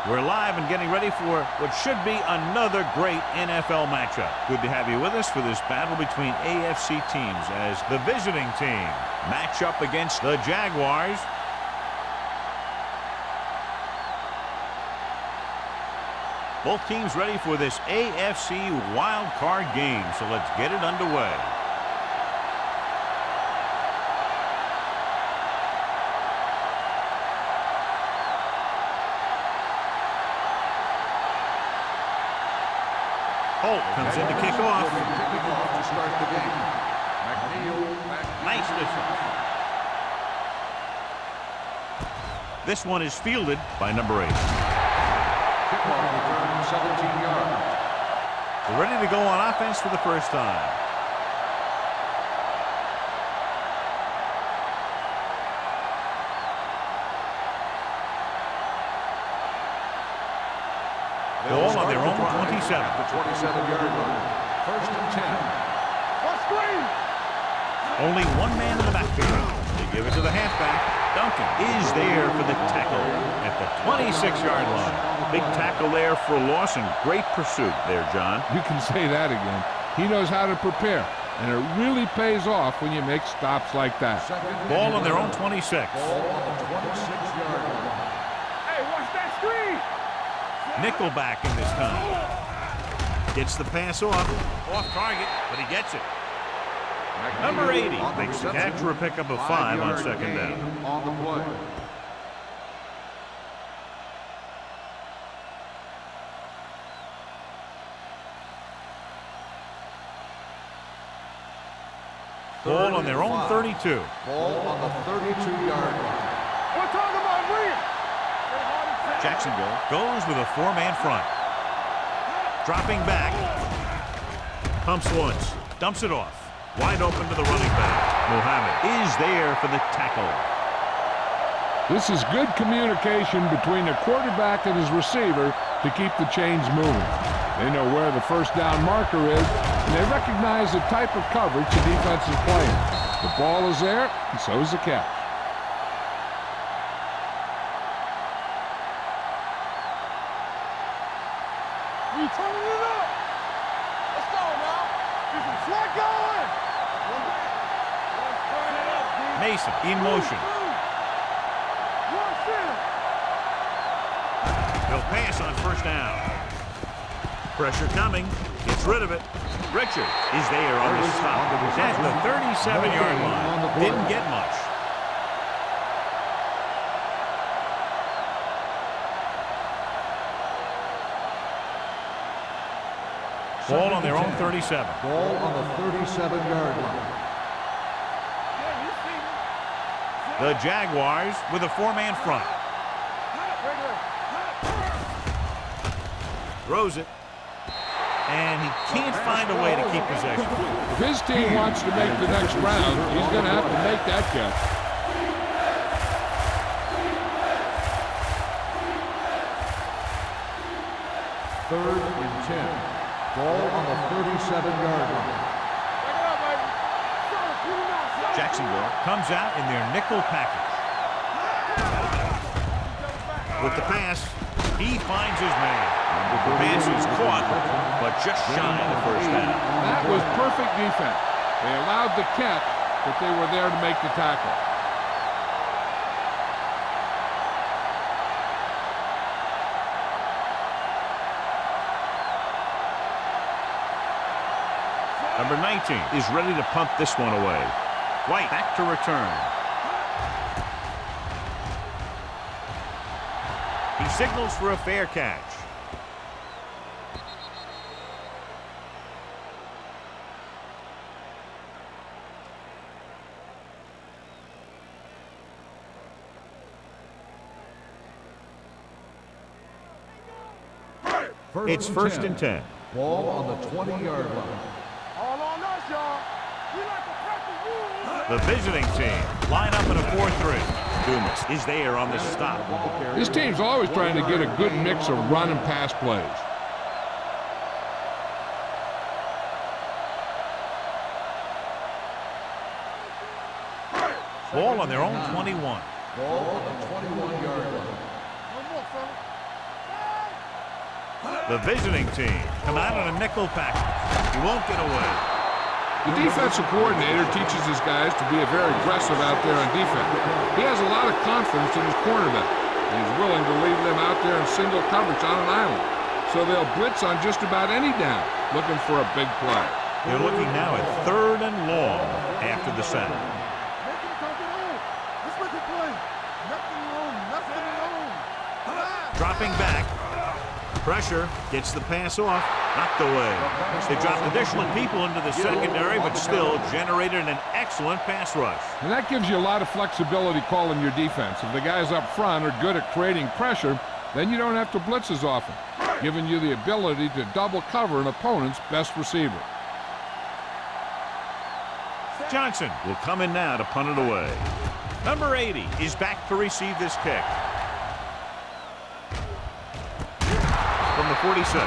We're live and getting ready for what should be another great NFL matchup. Good to have you with us for this battle between AFC teams as the visiting team match up against the Jaguars. Both teams ready for this AFC Wildcard game, so let's get it underway. Holt comes in to kick off. To start the game. Nice listen. This one is fielded by number 8. Kickoff return 17 yards. We're ready to go on offense for the first time. Ball on their own 27. The 27-yard line. First and 10. Only one man in the backfield. They give it to the halfback. Duncan is there for the tackle at the 26-yard line. Big tackle there for a loss and great pursuit there, John. You can say that again. He knows how to prepare, and it really pays off when you make stops like that. Ball on their own 26. Ball on the 26-yard line. Hey, watch that screen! Nickelback in this time. Gets the pass off target, but he gets it. Number 80 makes the catch for a pickup of 5 on second down. On the play. Ball on their own 32. Ball on the 32-yard line. We're talking about Williams! Jacksonville goes with a 4-man front. Dropping back. Pumps once. Dumps it off. Wide open to the running back. Mohammed is there for the tackle. This is good communication between the quarterback and his receiver to keep the chains moving. They know where the first down marker is, and they recognize the type of coverage the defense is playing. The ball is there, and so is the catch. We turning it up! Let's go now! Get some slack going! Let's turn it up, D. Mason in motion. One center! He'll pass on first down. Pressure coming. Gets rid of it. Richard is there on the stop. At the 37-yard line. Didn't get much. Ball on their own 37. Ball on the 37-yard line. The Jaguars with a 4-man front. Throws it. And he can't find a way to keep possession. If his team wants to make the next round, he's going to have to make that catch. Third and 10. Ball on the 37-yard line. Jacksonville comes out in their nickel package. With the pass, he finds his man. The pass is caught, but just shy of the first down. That was perfect defense. They allowed the catch, but they were there to make the tackle. Number 19 is ready to punt this one away. White back to return. He signals for a fair catch. It's first and 10. Ball on the 20-yard line. All on us, y'all. We like to practice rules. The visiting team line up in a 4-3. Dumas is there on the stop. This team's always trying to get a good mix of run and pass plays. Ball on their own 21. Ball on the 21-yard line. No more, fella. The visiting team come out in a nickel package. He won't get away. The defensive coordinator teaches his guys to be very aggressive out there on defense. He has a lot of confidence in his cornerback. He's willing to leave them out there in single coverage on an island. So they'll blitz on just about any down, looking for a big play. They're looking now at 3rd and long after the sack. Dropping back. Pressure, gets the pass off, knocked away. They dropped additional people into the secondary, but still generated an excellent pass rush. And that gives you a lot of flexibility calling your defense. If the guys up front are good at creating pressure, then you don't have to blitz as often, giving you the ability to double cover an opponent's best receiver. Johnson will come in now to punt it away. Number 80 is back to receive this kick. From the 46.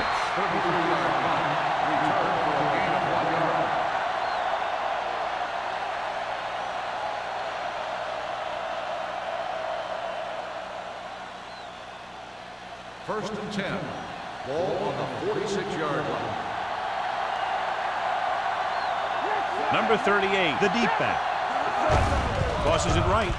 First and 10. Ball on the 46-yard line. Number 38, the deep back. Tosses it right.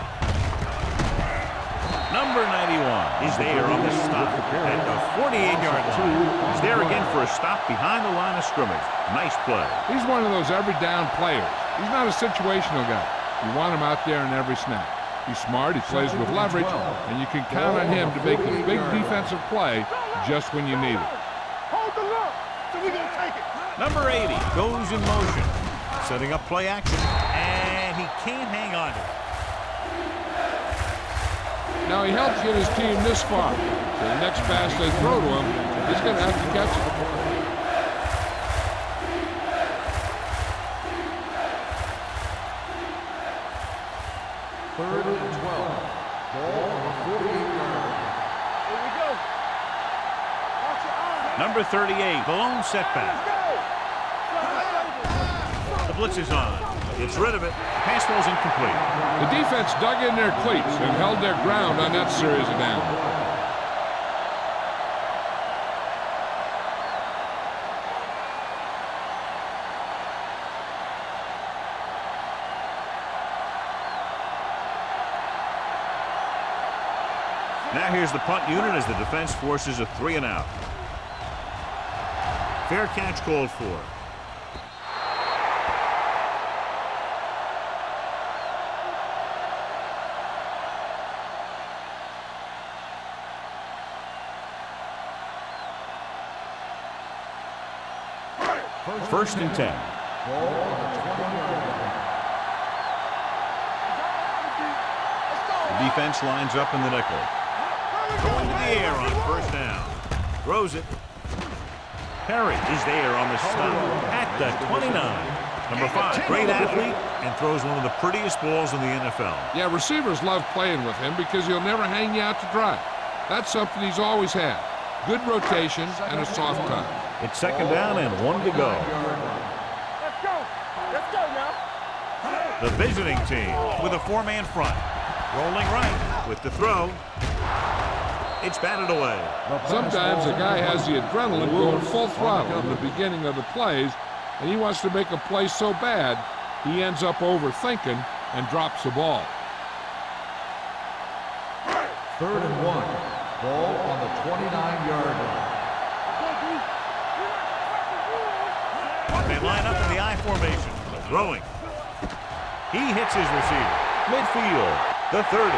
Number 91 is there on the stop at the 48-yard line. He's there again for a stop behind the line of scrimmage. Nice play. He's one of those every down players. He's not a situational guy. You want him out there in every snap. He's smart, he plays with leverage, and you can count on him to make a big defensive play just when you need it. Hold the look, so we're gonna take it. Number 80 goes in motion, setting up play action, and he can't hang on to it. Now he helped get his team this far. So the next pass they throw to him, he's going to have to catch it. Third and 12. Ball on the 48-yard line. Here we go. Watch your eyes. Number 38, the lone setback. The blitz is on. Gets rid of it. Pass falls incomplete. The defense dug in their cleats and held their ground on that series of downs. Now here's the punt unit as the defense forces a 3 and out. Fair catch called for. First and 10. Ball on the 20-yard line. The defense lines up in the nickel. Going to the air on first down. Throws it. Perry is there on the stop at the 29. Number 5, great athlete, and throws one of the prettiest balls in the NFL. Yeah, receivers love playing with him because he'll never hang you out to dry. That's something he's always had. Good rotation and a soft touch. It's second down and 1 to go. Let's go. Let's go now. The visiting team with a 4-man front. Rolling right with the throw. It's batted away. Sometimes a guy has the adrenaline going full throttle in the beginning of the plays, and he wants to make a play so bad, he ends up overthinking and drops the ball. Third and 1. Ball on the 29-yard line. They line up in the I formation. Throwing. He hits his receiver. Midfield. The 30.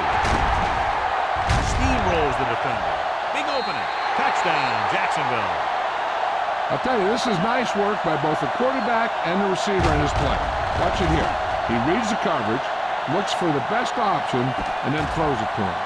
Steamrolls the defender. Big opening. Touchdown, Jacksonville. I'll tell you, this is nice work by both the quarterback and the receiver in his play. Watch it here. He reads the coverage, looks for the best option, and then throws it to him.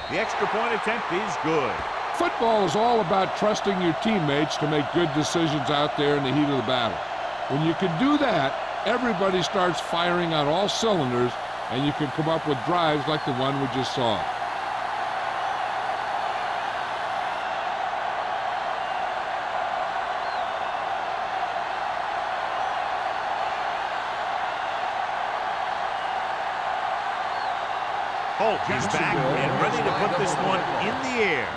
The extra point attempt is good. Football is all about trusting your teammates to make good decisions out there in the heat of the battle. When you can do that, everybody starts firing on all cylinders, and you can come up with drives like the one we just saw. Holt is back and ready to put this one in the air.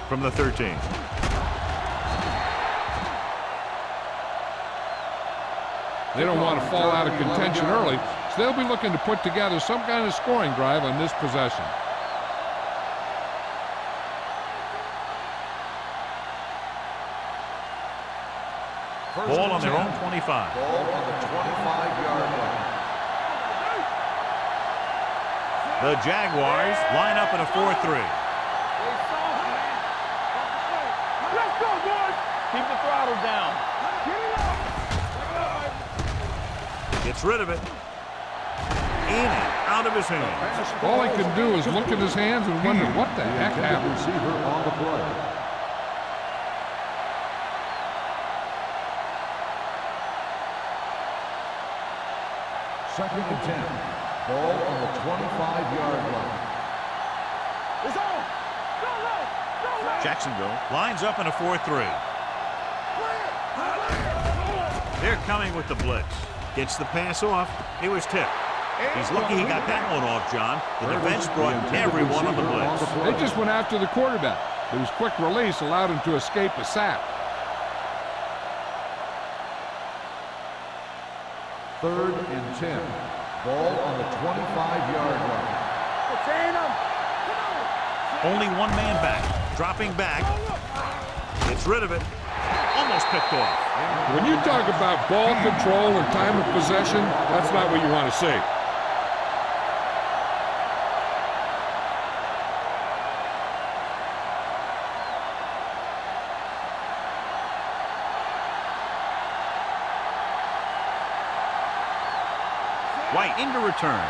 From the 13. They don't want to fall out of contention early, so they'll be looking to put together some kind of scoring drive on this possession. Ball on their own 25. Ball on the 25-yard line. The Jaguars line up in a 4-3. Let's go, boys! Keep the throttle down. Gets rid of it. In and out of his hands. All he can do is look at his hands and wonder what the heck happened. Receiver on the play. Second and 10. Ball on the 25-yard line. It's on! Go, go! Jacksonville lines up in a 4-3. They're coming with the blitz. Gets the pass off. He was tipped. He's lucky he got that one off, John. The defense brought everyone on the blitz. They just went after the quarterback. His quick release allowed him to escape a sack. Third and 10. Ball on the 25-yard line. Only one man back. Dropping back. Gets rid of it. Almost picked off. When you talk about ball control and time of possession, that's not what you want to see. White into return.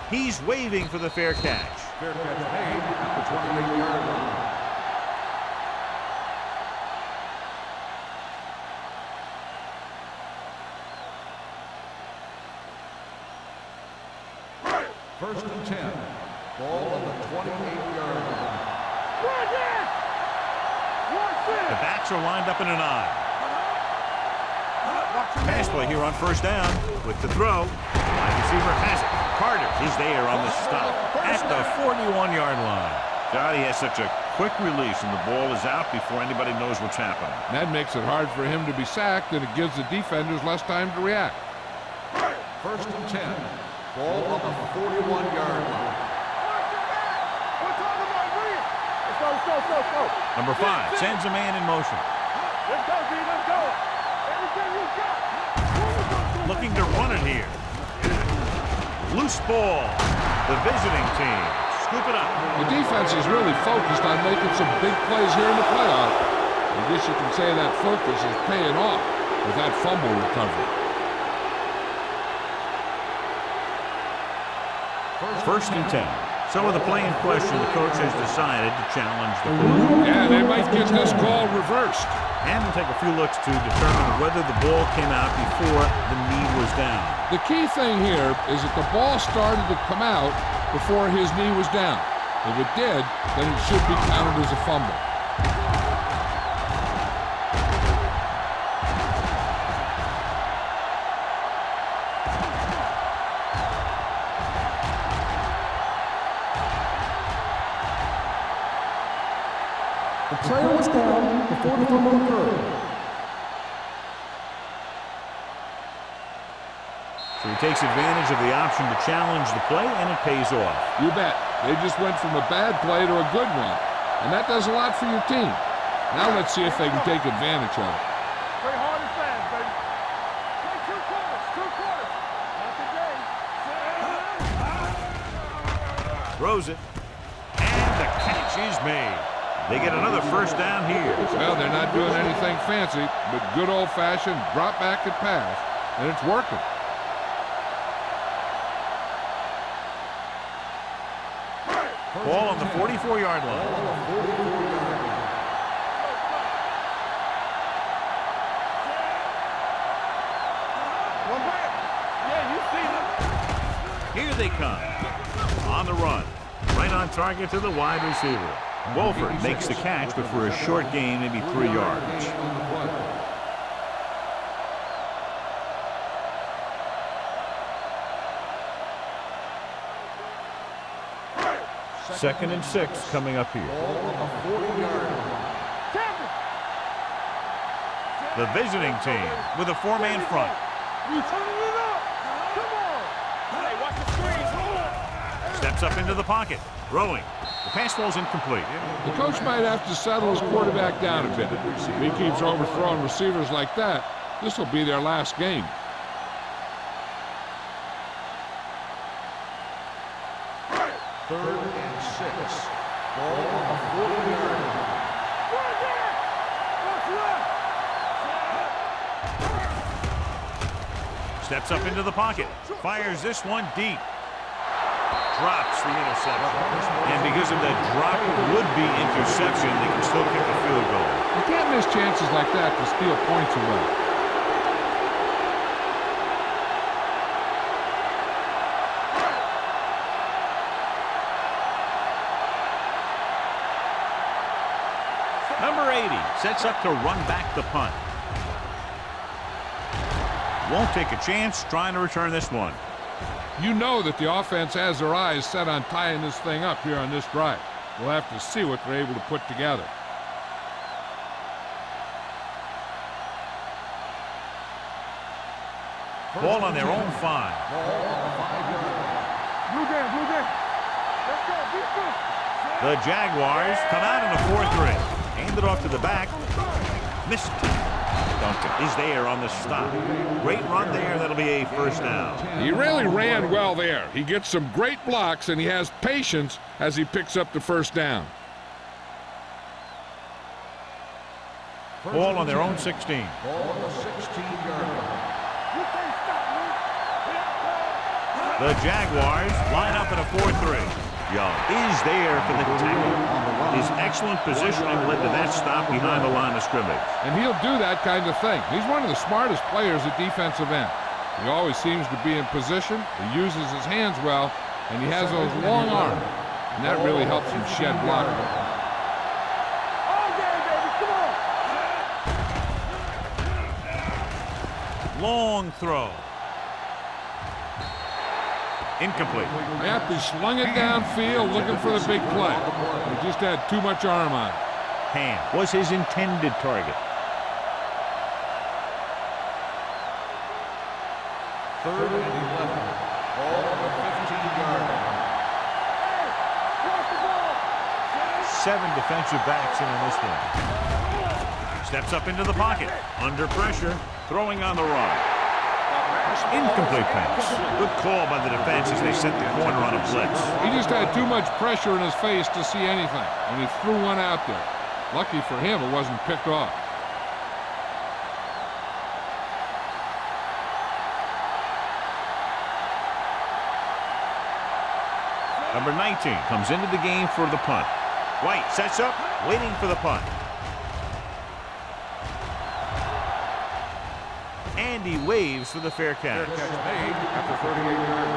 He's waving for the fair catch. Fair catch made at the 28-yard line. First and 10. Ball on the 28-yard line. The backs are lined up in an I. Pass play here on first down with the throw. Wide receiver has it. Carter is there on the stop at the 41-yard line. God, he has such a quick release, and the ball is out before anybody knows what's happening. That makes it hard for him to be sacked, and it gives the defenders less time to react. First and 10. Ball on the 41-yard line. Number 5 sends a man in motion. Let's go, D. Let's go. Everything you got. Looking to run it here. Loose ball. The visiting team scoop it up. The defense is really focused on making some big plays here in the playoff. I guess you can say that focus is paying off with that fumble recovery. First and 10. So with the play in question, the coach has decided to challenge the call. Yeah, they might get this call reversed. And we'll take a few looks to determine whether the ball came out before the knee was down. The key thing here is that the ball started to come out before his knee was down. If it did, then it should be counted as a fumble. The player was down before the fumble occurred. So he takes advantage of the option to challenge the play, and it pays off. You bet. They just went from a bad play to a good one. And that does a lot for your team. Now let's see if they can take advantage of it. Play hard and fast, baby. Play 2 quarters. 2 quarters. Not the game. Throws it. And the catch is made. They get another first down here. Well, they're not doing anything fancy, but good old-fashioned drop back and pass, and it's working. Ball on the 44-yard line. Here they come. On the run. Right on target to the wide receiver. Wolford makes the catch, but for a short gain, maybe 3 yards. Second and 6 coming up here. The visiting team with a 4-man front. Steps up into the pocket. Throwing. The pass falls incomplete. The coach might have to settle his quarterback down a bit. If he keeps overthrowing receivers like that, this will be their last game. Third and 6. Ball on the 40-yard line. Steps up into the pocket. Fires this one deep. Drops the interception. And because of that drop would-be interception, they can still kick a field goal. You can't miss chances like that to steal points away. Number 80 sets up to run back the punt. Won't take a chance trying to return this one. You know that the offense has their eyes set on tying this thing up here on this drive. We'll have to see what they're able to put together. Ball on their own 5. Blue game, blue game. Let's go, defense. The Jaguars come out in a 4-3. Hand it off to the back. Missed. Duncan is there on the stop. Great run there. That'll be a first down. He really ran well there. He gets some great blocks, and he has patience as he picks up the first down. Ball on their own 16. Ball on the 16-yard line. The Jaguars line up in a 4-3. Young is there for the tackle. His excellent positioning led to that stop behind the line of scrimmage. And he'll do that kind of thing. He's one of the smartest players at defensive end. He always seems to be in position. He uses his hands well, and he has those long arms. And that really helps him shed blocking. All game, baby, come on. Long throw. Incomplete. Yep, he slung it downfield looking for the big play. He just had too much arm on it. Ham was his intended target. Third and 11. Ball on the 15-yard line. 7 defensive backs in on this one. Steps up into the pocket. Under pressure. Throwing on the run. Incomplete pass. Good call by the defense as they sent the corner on a blitz. He just had too much pressure in his face to see anything, and he threw one out there. Lucky for him, it wasn't picked off. Number 19 comes into the game for the punt. White sets up, waiting for the punt. And he waves for the fair catch. Fair catch made at the 38-yard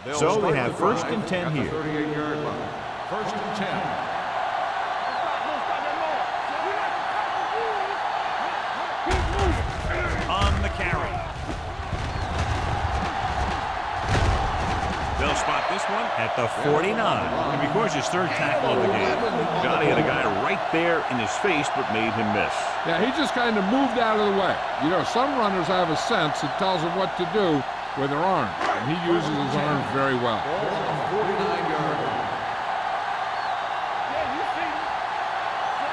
line. So they have first and 10 here. 38-yard line. First and 10. On the carry. They'll spot this one at the 49. And because his third tackle of the game. Johnny had a guy right there in his face, but made him miss. Yeah, he just kind of moved out of the way. You know, some runners have a sense that tells them what to do with their arms, and he uses his arms very well. Ball on the 49-yard line.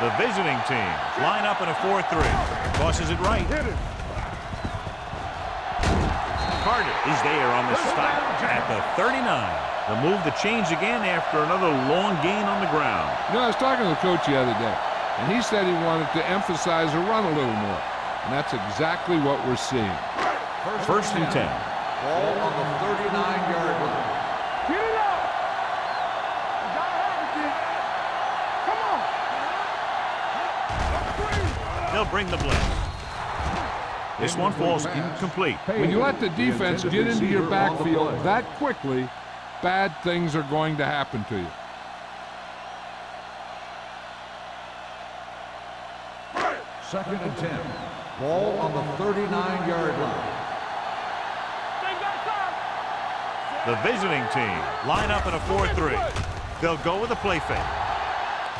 The visiting team line up in a 4-3. Tosses it right. Carter is there on the stop at the 39. The move to change again after another long gain on the ground. You know, I was talking to the coach the other day, and he said he wanted to emphasize the run a little more. And that's exactly what we're seeing. First and 10. Ball on the 39-yard line. Get it out. You gotta have it, kid. Come on. They'll bring the blitz. This one falls incomplete. When you let the defense get into your backfield that quickly, bad things are going to happen to you. Second and 10. Ball on the 39-yard line. The visiting team line up in a 4-3. They'll go with a play fake.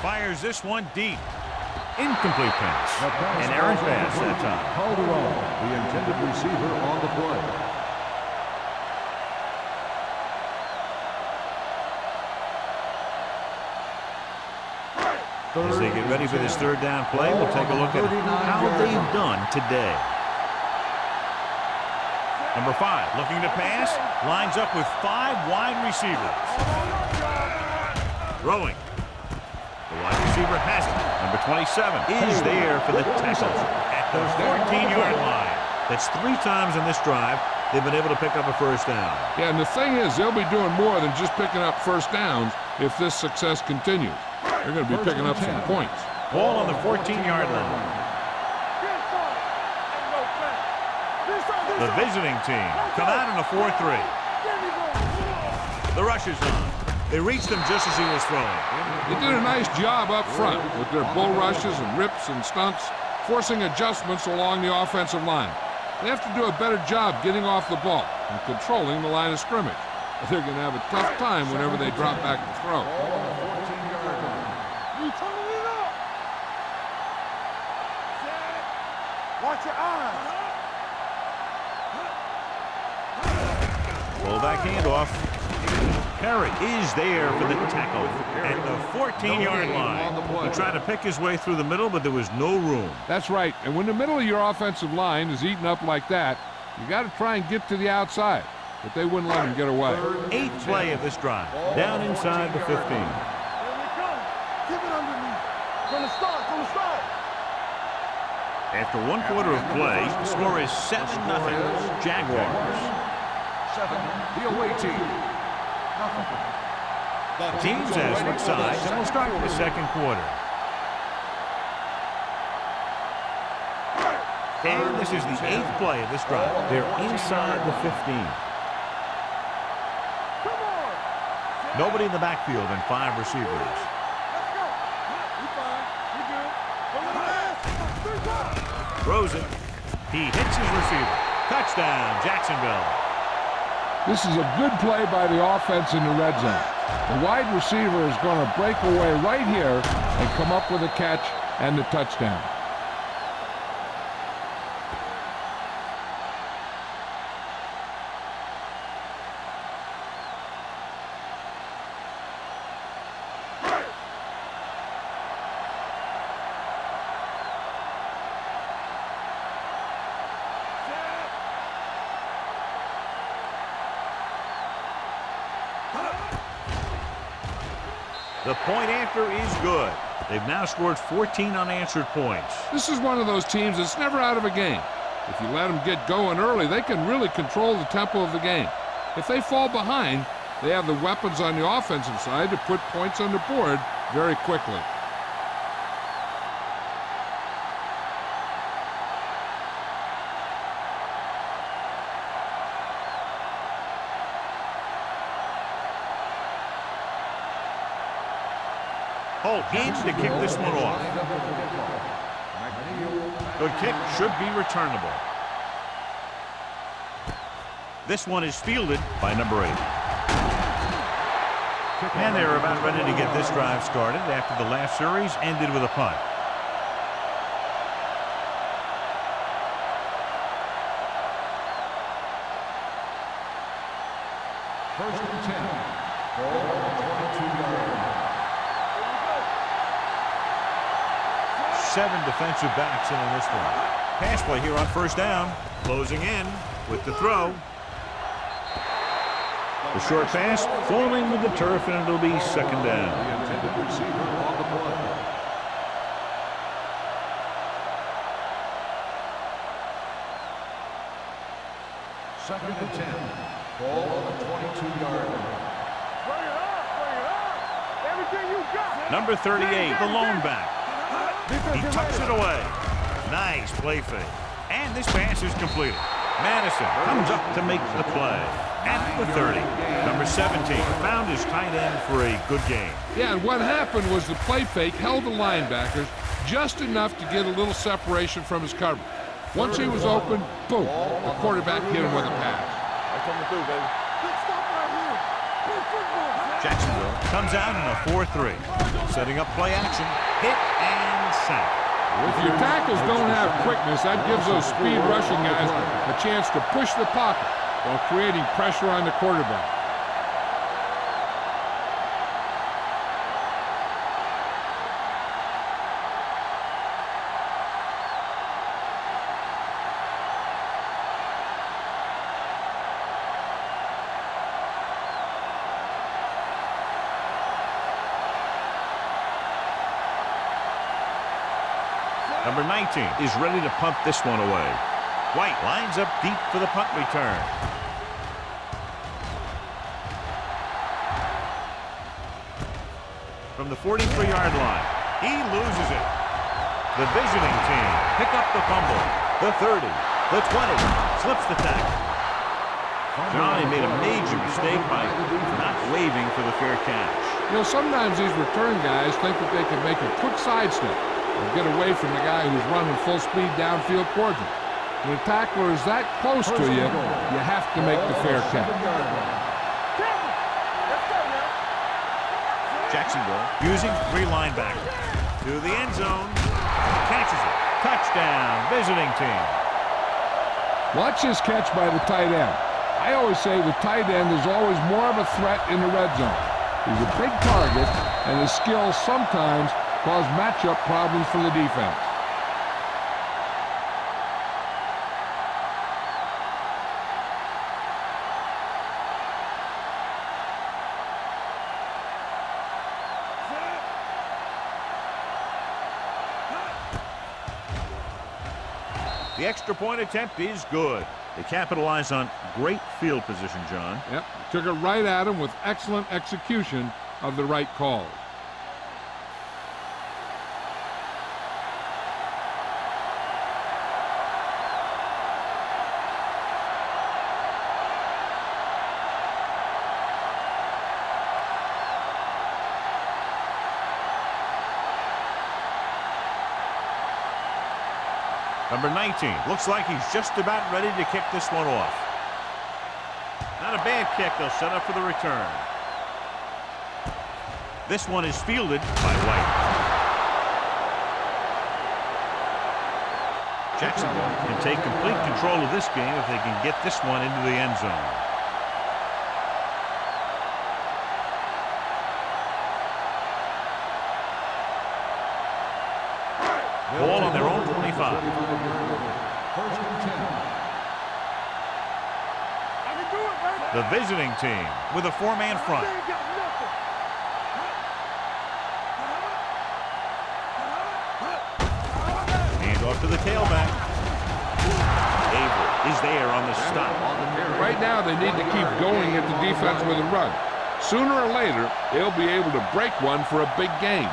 Fires this one deep. Incomplete pass. An errant pass that time. Calderon, the intended receiver on the play. As they get ready for this third down play, we'll take a look at how they've done today. Number 5, looking to pass, lines up with 5 wide receivers. Throwing. The wide receiver has it. Number 27 is there for the tackle at the 14-yard line. That's 3 times in this drive they've been able to pick up a first down. Yeah, and the thing is, they'll be doing more than just picking up first downs if this success continues. They're going to be picking up some points. Ball on the 14-yard line. The visiting team come out in a 4-3. The rush is on. They reached him just as he was throwing. They did a nice job up front with their bull rushes and rips and stunts, forcing adjustments along the offensive line. They have to do a better job getting off the ball and controlling the line of scrimmage. They're going to have a tough time whenever they drop back to throw. You turning it up. Watch your eyes. Fullback handoff. Perry is there for the tackle at the 14-yard line. He tried to pick his way through the middle, but there was no room. That's right. And when the middle of your offensive line is eaten up like that, you got to try and get to the outside. But they wouldn't let him get away. 8th play of this drive. Down inside the 15. Here we come. Keep it underneath. From the start, from the start. After 1 quarter of play, the score is 7-0. Jaguars. The away team. The teams have switched sides, and we'll start with the second quarter. And this is the 8th play of this drive. They're inside the 15. Nobody in the backfield and 5 receivers. Throws it. He hits his receiver. Touchdown, Jacksonville. This is a good play by the offense in the red zone. The wide receiver is going to break away right here and come up with a catch and the touchdown. The point after is good. They've now scored 14 unanswered points. This is one of those teams that's never out of a game. If you let them get going early, they can really control the tempo of the game. If they fall behind, they have the weapons on the offensive side to put points on the board very quickly. Holt needs to kick this one off. Good kick, should be returnable. This one is fielded by number 8. And they're about ready to get this drive started after the last series ended with a punt. First and 10. Ball on the 22-yard line. 7 defensive backs in on this one. Pass play here on first down. Closing in with the throw. The short pass falling with the turf, and it'll be second down. The intended receiver on the play. Second and 10. Ball on the 22-yard line. Bring it up, bring it up. Everything you got. Number 38, the lone back. He tucks it away. Nice play fake. And this pass is completed. Madison comes up to make the play. At the 30, number 17 found his tight end for a good game. Yeah, and what happened was the play fake held the linebackers just enough to get a little separation from his coverage. Once he was open, boom, the quarterback hit him with a pass. That's coming through, baby. Good stuff right here. Good football. Jacksonville comes out in a 4-3. Setting up play action. Hit and sack. If your tackles don't have quickness, that gives those speed rushing guys a chance to push the pocket while creating pressure on the quarterback. Number 19 is ready to punt this one away. White lines up deep for the punt return. From the 43-yard line, he loses it. The visiting team pick up the fumble. The 30, the 20, slips the tackle. Johnny made a major mistake by not waving for the fair catch. You know, sometimes these return guys think that they can make a quick sidestep or get away from the guy who's running full speed downfield towards them. When a tackler is that close to you, you have to make the fair catch. Jacksonville using 3 linebackers. To the end zone. Catches it. Touchdown, visiting team. Watch this catch by the tight end. I always say the tight end is always more of a threat in the red zone. He's a big target, and his skills sometimes cause matchup problems for the defense. The extra point attempt is good. They capitalize on great field position, John. Yep, took it right at him with excellent execution of the right call. Number 19 looks like he's just about ready to kick this one off. Not a bad kick. They'll set up for the return. This one is fielded by White. Jacksonville can take complete control of this game if they can get this one into the end zone. Ball on their own 25. First and 10. I can do it, baby. The visiting team with a 4-man front. They ain't got nothing. Hand off to the tailback. Avery is there on the stop. Right now, they need to keep going at the defense with a run. Sooner or later, they'll be able to break one for a big game.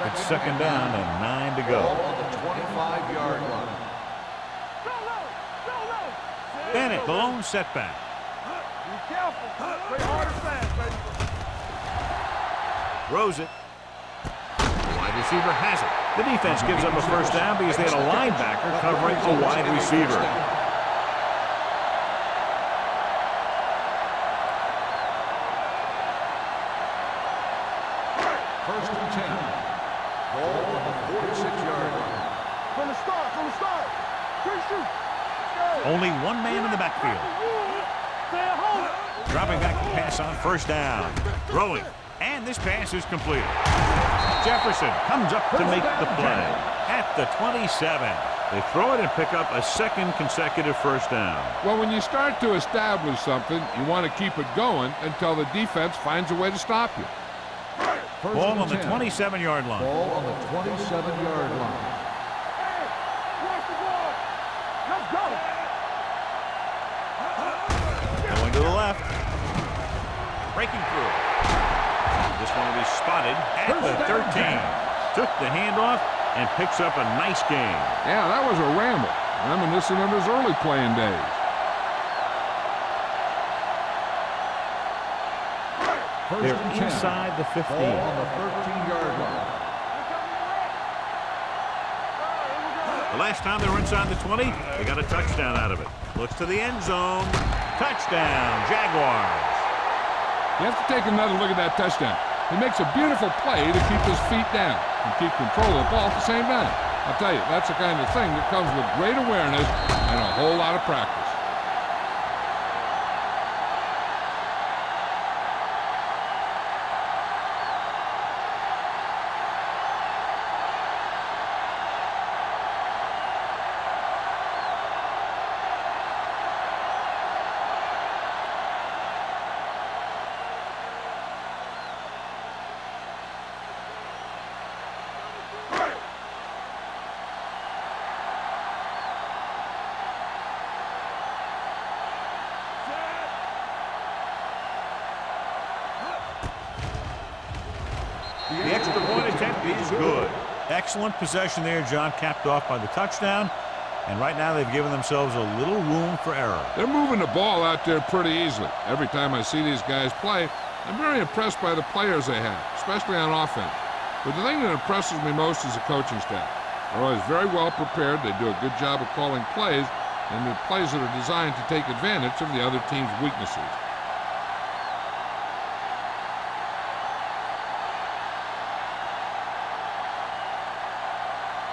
It's second down and 9 to Ball go. on the 25-yard line. Go low, go low. Bennett, the lone setback. Be careful. Play hard and fast, baby. Throws it. Wide receiver has it. The defense gives up a first down because they had a linebacker covering a wide receiver. First and 10. Ball on the 46-yard line. From the start. Quick shoot. Go. Only one man in the backfield. Stay at home. Dropping back to pass on first down. Throwing. And this pass is completed. Jefferson comes up to make the play at the 27. They throw it and pick up a second consecutive first down. Well, when you start to establish something, you want to keep it going until the defense finds a way to stop you. Ball on the 27-yard line. Ball on the 27-yard line. Let's go. Going to the left. Breaking through. This one will be spotted at the 13. Took the handoff and picks up a nice gain. Yeah, that was a ramble. Reminiscent of his early playing days. They're inside the 15. Ball on the 13-yard line. The last time they were inside the 20, they got a touchdown out of it. Looks to the end zone. Touchdown, Jaguars. You have to take another look at that touchdown. He makes a beautiful play to keep his feet down and keep control of the ball at the same time. I'll tell you, that's the kind of thing that comes with great awareness and a whole lot of practice. The extra point attempt is good. Excellent possession there, John, capped off by the touchdown. And right now they've given themselves a little room for error. They're moving the ball out there pretty easily. Every time I see these guys play, I'm very impressed by the players they have, especially on offense. But the thing that impresses me most is the coaching staff. They're always very well prepared. They do a good job of calling plays, and the plays that are designed to take advantage of the other team's weaknesses.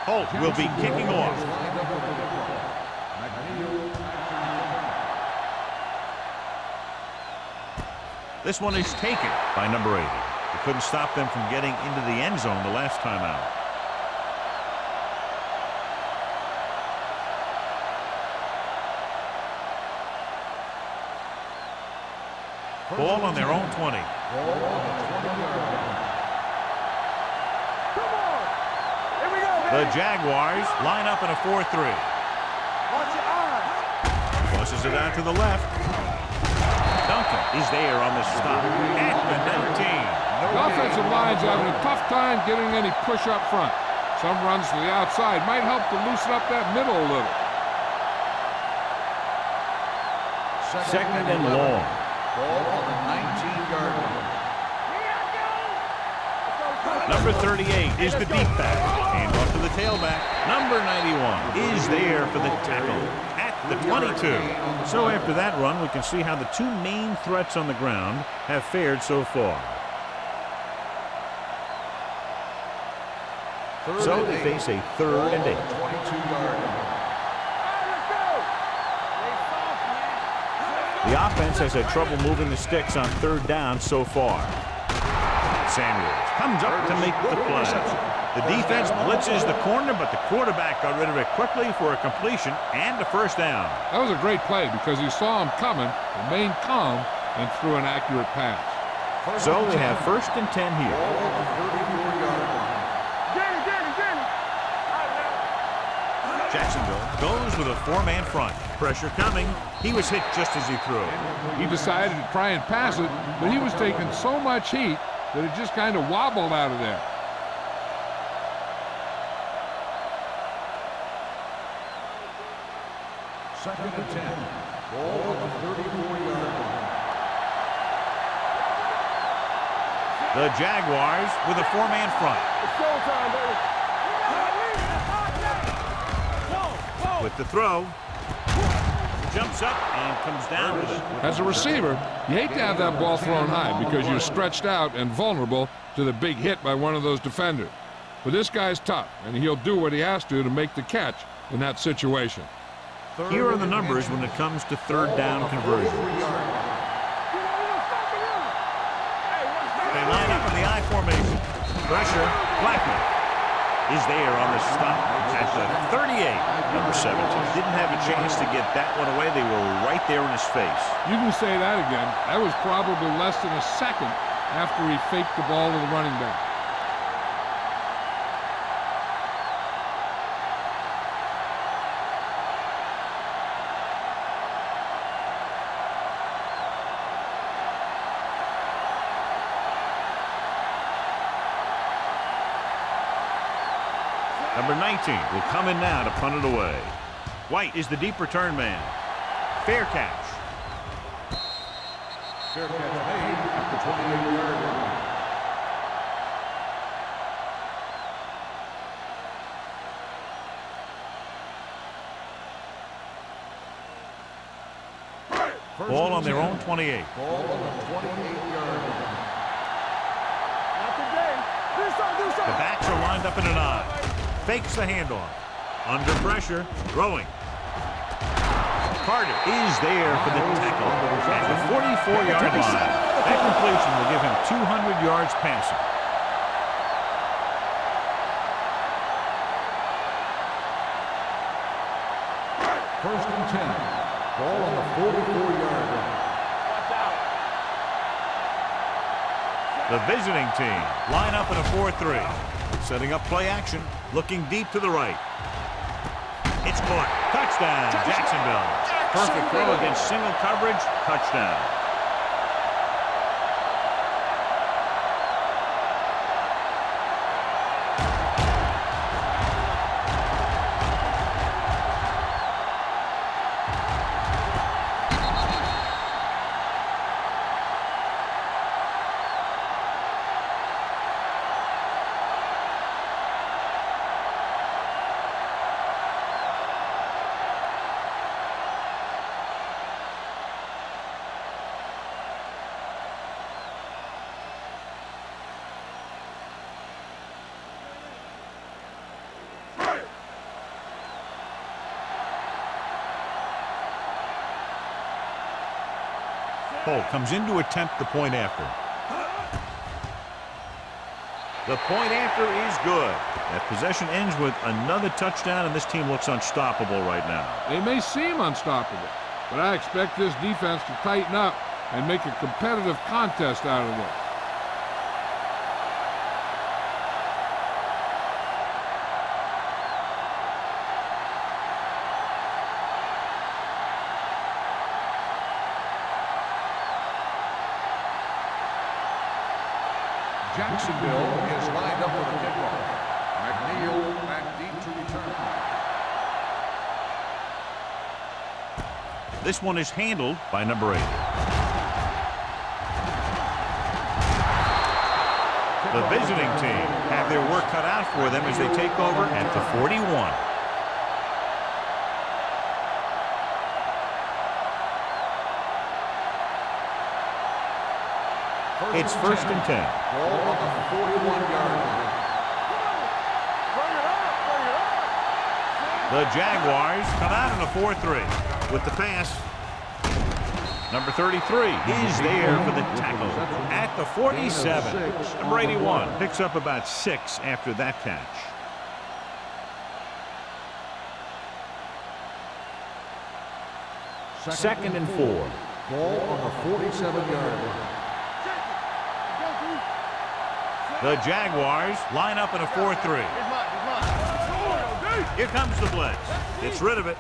Holt will be kicking off. This one is taken by number 80. They couldn't stop them from getting into the end zone the last time out. Ball on their own 20. The Jaguars line up in a 4-3. Watch your eyes. Flushes it out to the left. Duncan is there on the stop at the 19. The offensive line's having a tough time getting any push up front. Some runs to the outside might help to loosen up that middle a little. Second and long. Ball on the 19-yard line. Number 38 is the deep back. Hand off to the tailback. Number 91 is there for the tackle at the 22. So after that run, we can see how the two main threats on the ground have fared so far. So they face a 3rd and 8. 22-yard line. The offense has had trouble moving the sticks on 3rd down so far. Samuels comes up to make the play. The defense blitzes the corner, but the quarterback got rid of it quickly for a completion and a first down. That was a great play because he saw him coming, remained calm, and threw an accurate pass. So they have 1st and 10 here. Jacksonville goes with a 4-man front. Pressure coming. He was hit just as he threw. He decided to try and pass it, but he was taking so much heat that it just kind of wobbled out of there. Second and 10. Ball on the 34-yard line. The Jaguars with a 4-man front. It's showtime, baby. With the throw. Jumps up and comes down with it. As a receiver, you hate to have that ball thrown high because you're stretched out and vulnerable to the big hit by one of those defenders. But this guy's tough, and he'll do what he has to make the catch in that situation. Here are the numbers when it comes to 3rd down conversion. They line up in the I formation. Pressure. Blackman is there on the stop. at the 38. Number 17 didn't have a chance to get that one away. They were right there in his face. You can say that again. That was probably less than a second after he faked the ball to the running back. Number 19 will come in now to punt it away. White is the deep return man. Fair catch. Fair catch made at the 28-yard line. Ball on their own 28. Ball on the 28-yard line. Not today. Do something, do The something. backs are lined up in an I. Fakes the handoff. Under pressure. Throwing. Carter is there for the tackle at the 44-yard line. That completion will give him 200 yards passing. First and 10. Ball on the 44-yard line. Watch out. The visiting team line up in a 4-3. Setting up play action. Looking deep to the right. It's caught. Touchdown, Jacksonville. Perfect throw against single coverage. Touchdown. Holt comes in to attempt the point after. The point after is good. That possession ends with another touchdown, and this team looks unstoppable right now. They may seem unstoppable, but I expect this defense to tighten up and make a competitive contest out of this. Jacksonville is lined up with a kickoff. McNeil back deep to return. This one is handled by number 8. The visiting team have their work cut out for them as they take over at the 41. It's first and 10. Ball on the 41-yard line. Bring it up, bring it up. The Jaguars come out in a 4-3 with the pass. Number 33 is there for the tackle at the 47. Number 81 picks up about 6 after that catch. Second and 4. Ball on the 47-yard line. The Jaguars line up in a 4-3. He's mine, Here comes the blitz. Gets rid of it.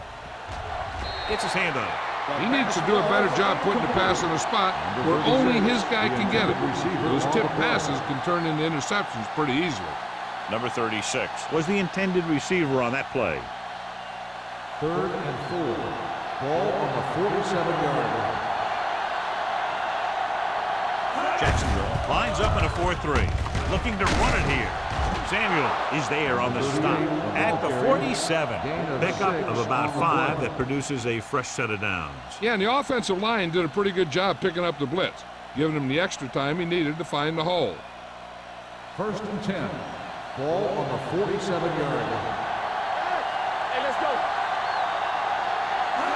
Gets his hand on it. He needs to do a better job putting the pass in a spot where only his guy can get it. Those tip passes can turn into interceptions pretty easily. Number 36 was the intended receiver on that play. Third and 4. Ball on the 47-yard line. Jacksonville lines up in a 4-3. Looking to run it here. Samuel is there on the stop at the 47. Pickup of about 5 that produces a fresh set of downs. Yeah, and the offensive line did a pretty good job picking up the blitz, giving him the extra time he needed to find the hole. First and 10. Ball on the 47-yard line. Hey, let's go.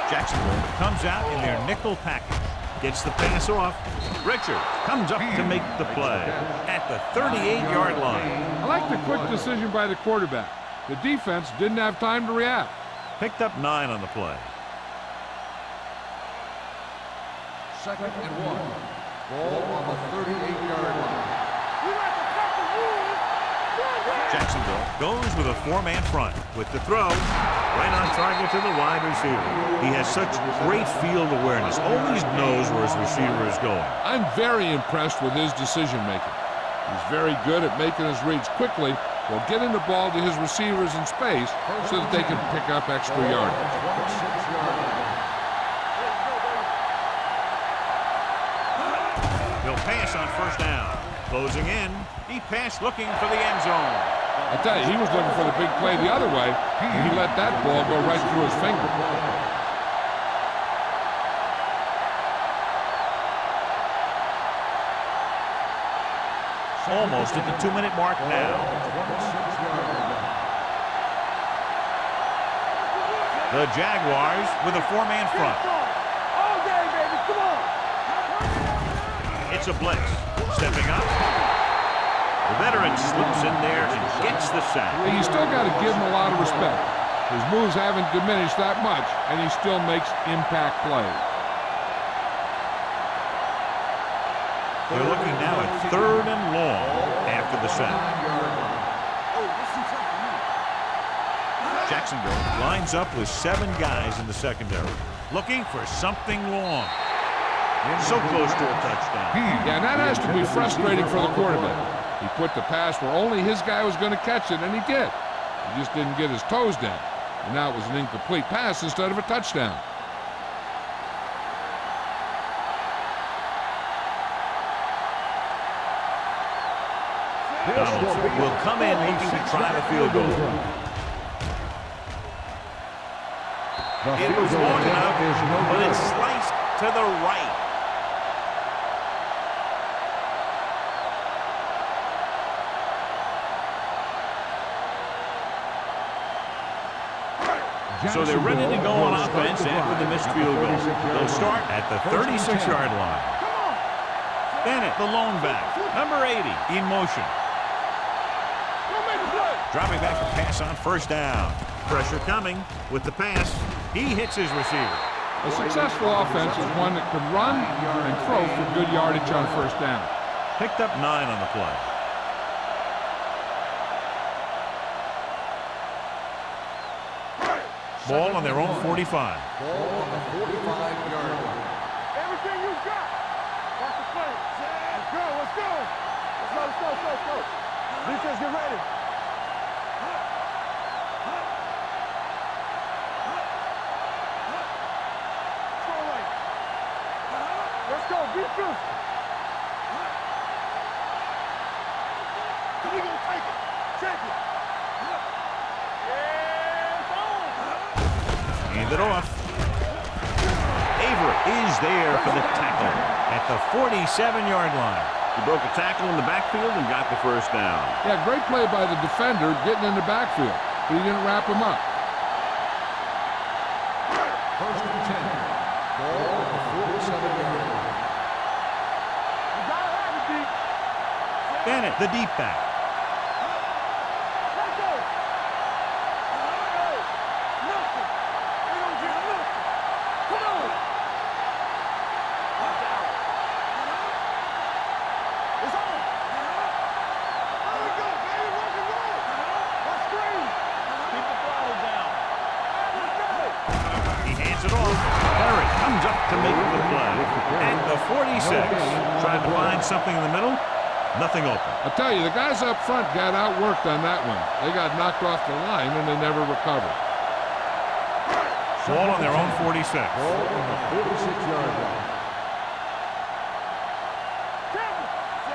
Jacksonville comes out in their nickel package. Gets the pass off. Richard comes up to make the play at the 38-yard line. I like the quick decision by the quarterback. The defense didn't have time to react. Picked up 9 on the play. 2nd and 1. Ball on the 38-yard line. You like to cut the rules? Jacksonville goes with a 4-man front with the throw. Right on target to the wide receiver. He has such great field awareness. Always knows where his receiver is going. I'm very impressed with his decision-making. He's very good at making his reads quickly while getting the ball to his receivers in space so that they can pick up extra yardage. 26-yard line. He'll pass on 1st down. Closing in. He passed looking for the end zone. I tell you, he was looking for the big play the other way, and he let that ball go right through his finger. Almost at the 2-minute mark now. The Jaguars with a 4-man front. All day, baby. Come on. It's a blitz. Stepping up. The veteran slips in there and gets the sack. You still got to give him a lot of respect. His moves haven't diminished that much, and he still makes impact plays. They're looking now at 3rd and long after the sack. Jacksonville lines up with 7 guys in the secondary, looking for something long. So close to a touchdown. Yeah, and that has to be frustrating for the quarterback. He put the pass where only his guy was going to catch it, and he did. He just didn't get his toes down. And now it was an incomplete pass instead of a touchdown. Donaldson will come in looking to try the field goal. It was long enough, but it's sliced to the right. So they're ready to go on offense after the missed field goal. They'll start at the 36-yard line. Bennett, the lone back, number 80, in motion. Dropping back to pass on 1st down. Pressure coming with the pass. He hits his receiver. A successful offense is one that can run and throw for good yardage on 1st down. Picked up 9 on the play. Ball on their own 45. Ball on the 45-yard line. Everything you got. Watch the play. Let's go. Let's go. Let's go. Defense, get ready. Let's go, defense. We gonna take it. Check it. Hand it off. Avery is there for the tackle at the 47-yard line. He broke a tackle in the backfield and got the 1st down. Yeah, great play by the defender getting in the backfield, but he didn't wrap him up. 1st and 10. Ball on the 47-yard line. You gotta have it, deep. Bennett, the deep back. Let's go. Nothing. We don't get nothing. Come on. Watch out. It's on. There we go, baby. Rock and roll. Let's scream. Keep the throttle down. Let's go. He hands it off. Barrett comes up to make the play. At the 46. Trying to find something in the middle. Nothing open. I'll tell you, the guys up front got outworked on that one. They got knocked off the line, and they never recovered. Ball on their own 46. Ball on the 46-yard line.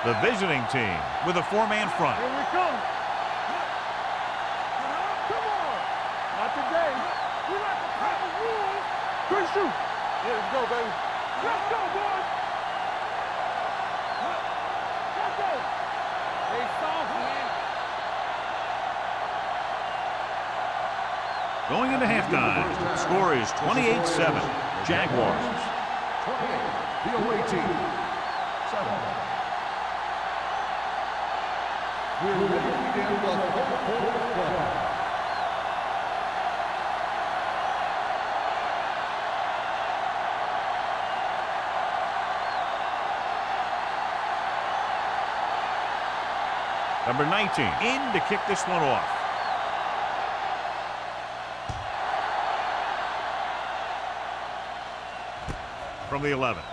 The visiting team with a 4-man front. Here we come. Come on. Not today. We like to cut the rules. Good shoot. Yeah, let's go, baby. Let's go, boys. Let's go. Hey, soft, man. Going into halftime. Score is 28-7. Jaguars. 28. The away team. 7. We're ready to begin the fourth quarter of play. Number 19 in to kick this one off. From the 11.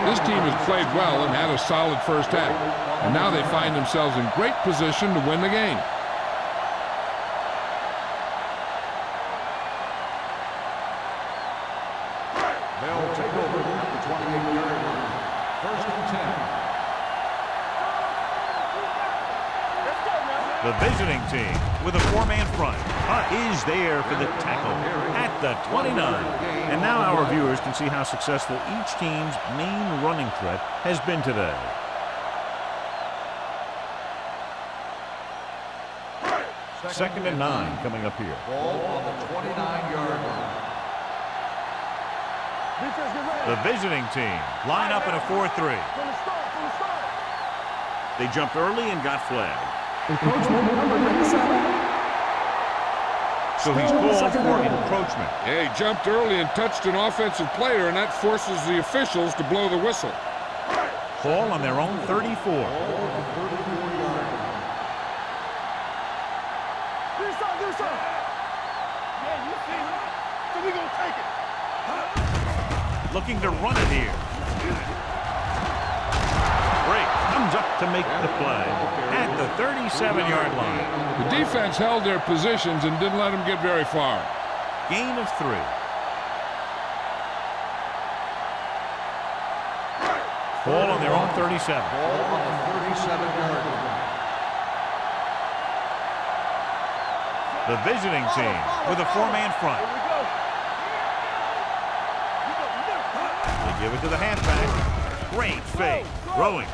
This team has played well and had a solid first half. And now they find themselves in great position to win the game. They'll take over at the 28-yard line. First and 10. The visiting team with a four-man front is there for the tackle at the 29. And now our viewers can see how successful each team's main running threat has been today. Second and 9 coming up here. Ball on the 29-yard line. The visiting team line up in a 4-3. They jumped early and got flagged. Encroachment, number 97. So he's called for encroachment. Yeah, he jumped early and touched an offensive player, and that forces the officials to blow the whistle. Ball on their own 34. Looking to run it here. Break comes up to make the play at the 37-yard line. The defense held their positions and didn't let them get very far. Gain of 3. Ball on their own 37. Ball on the 37-yard line. The visiting team with a four-man front. They give it to the halfback. Great fake. Throwing.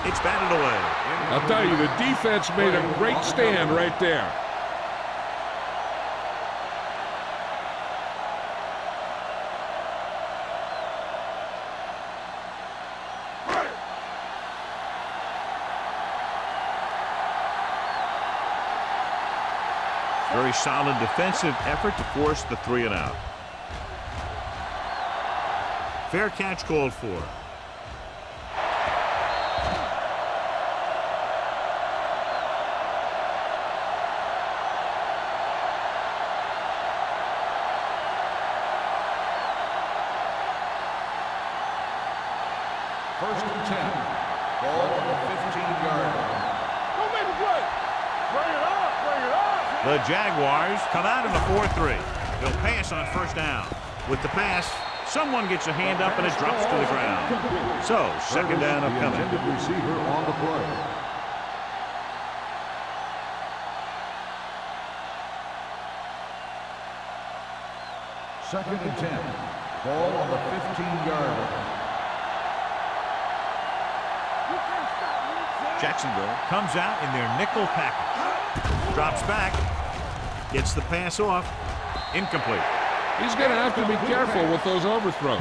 It's batted away. I'll tell you, the defense made a great stand right there. Very solid defensive effort to force the 3-and-out. Fair catch called for. First and 10. Ball on the 15-yard line. Don't make a play. Bring it up. Bring it up. The Jaguars come out in a 4-3. They'll pass on first down. With the pass, someone gets a hand up and it drops to the ground. So, second down upcoming. The intended receiver on the play. Second and 10. Ball on the 15-yard line. Jacksonville comes out in their nickel package. Drops back. Gets the pass off. Incomplete. He's going to have to be careful with those overthrows.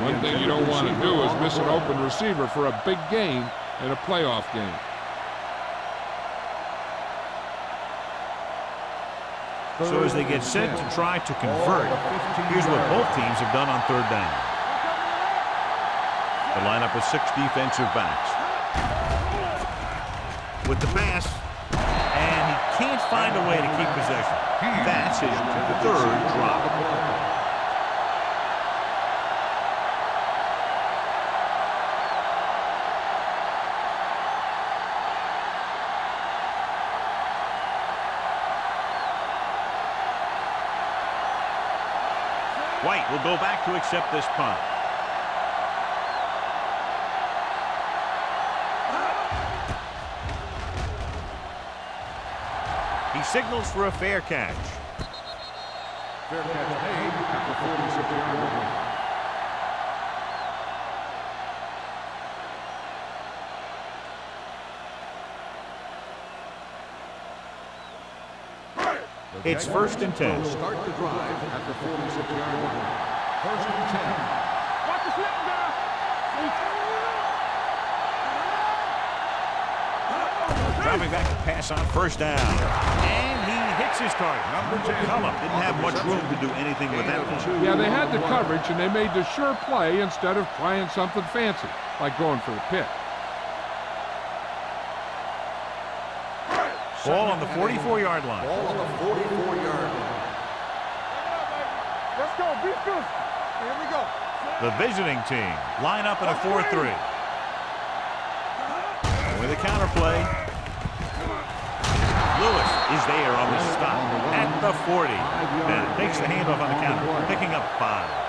One thing you don't want to do is miss an open receiver for a big gain in a playoff game. So as they get set to try to convert, here's what both teams have done on third down. The lineup of 6 defensive backs. With the pass, and he can't find a way to keep possession. That's his 3rd drop. White will go back to accept this punt. He signals for a fair catch. Fair catch made at the 46-yard line. It's first and 10. Start the drive at the 46-yard line. First and 10. Watch the slip down. Dropping back to pass on first down. And he hits his target. Number 10. Cullum didn't have much room to do anything with that one. Yeah, they had the coverage, and they made the sure play instead of trying something fancy, like going for the pick. Ball on the 44-yard line. Ball on the 44-yard line. Let's go. Be good. Here we go. The visiting team line up in a 4-3. With a counter play. Lewis is there on the stop at the 40. Now takes the handoff on the counter, picking up 5.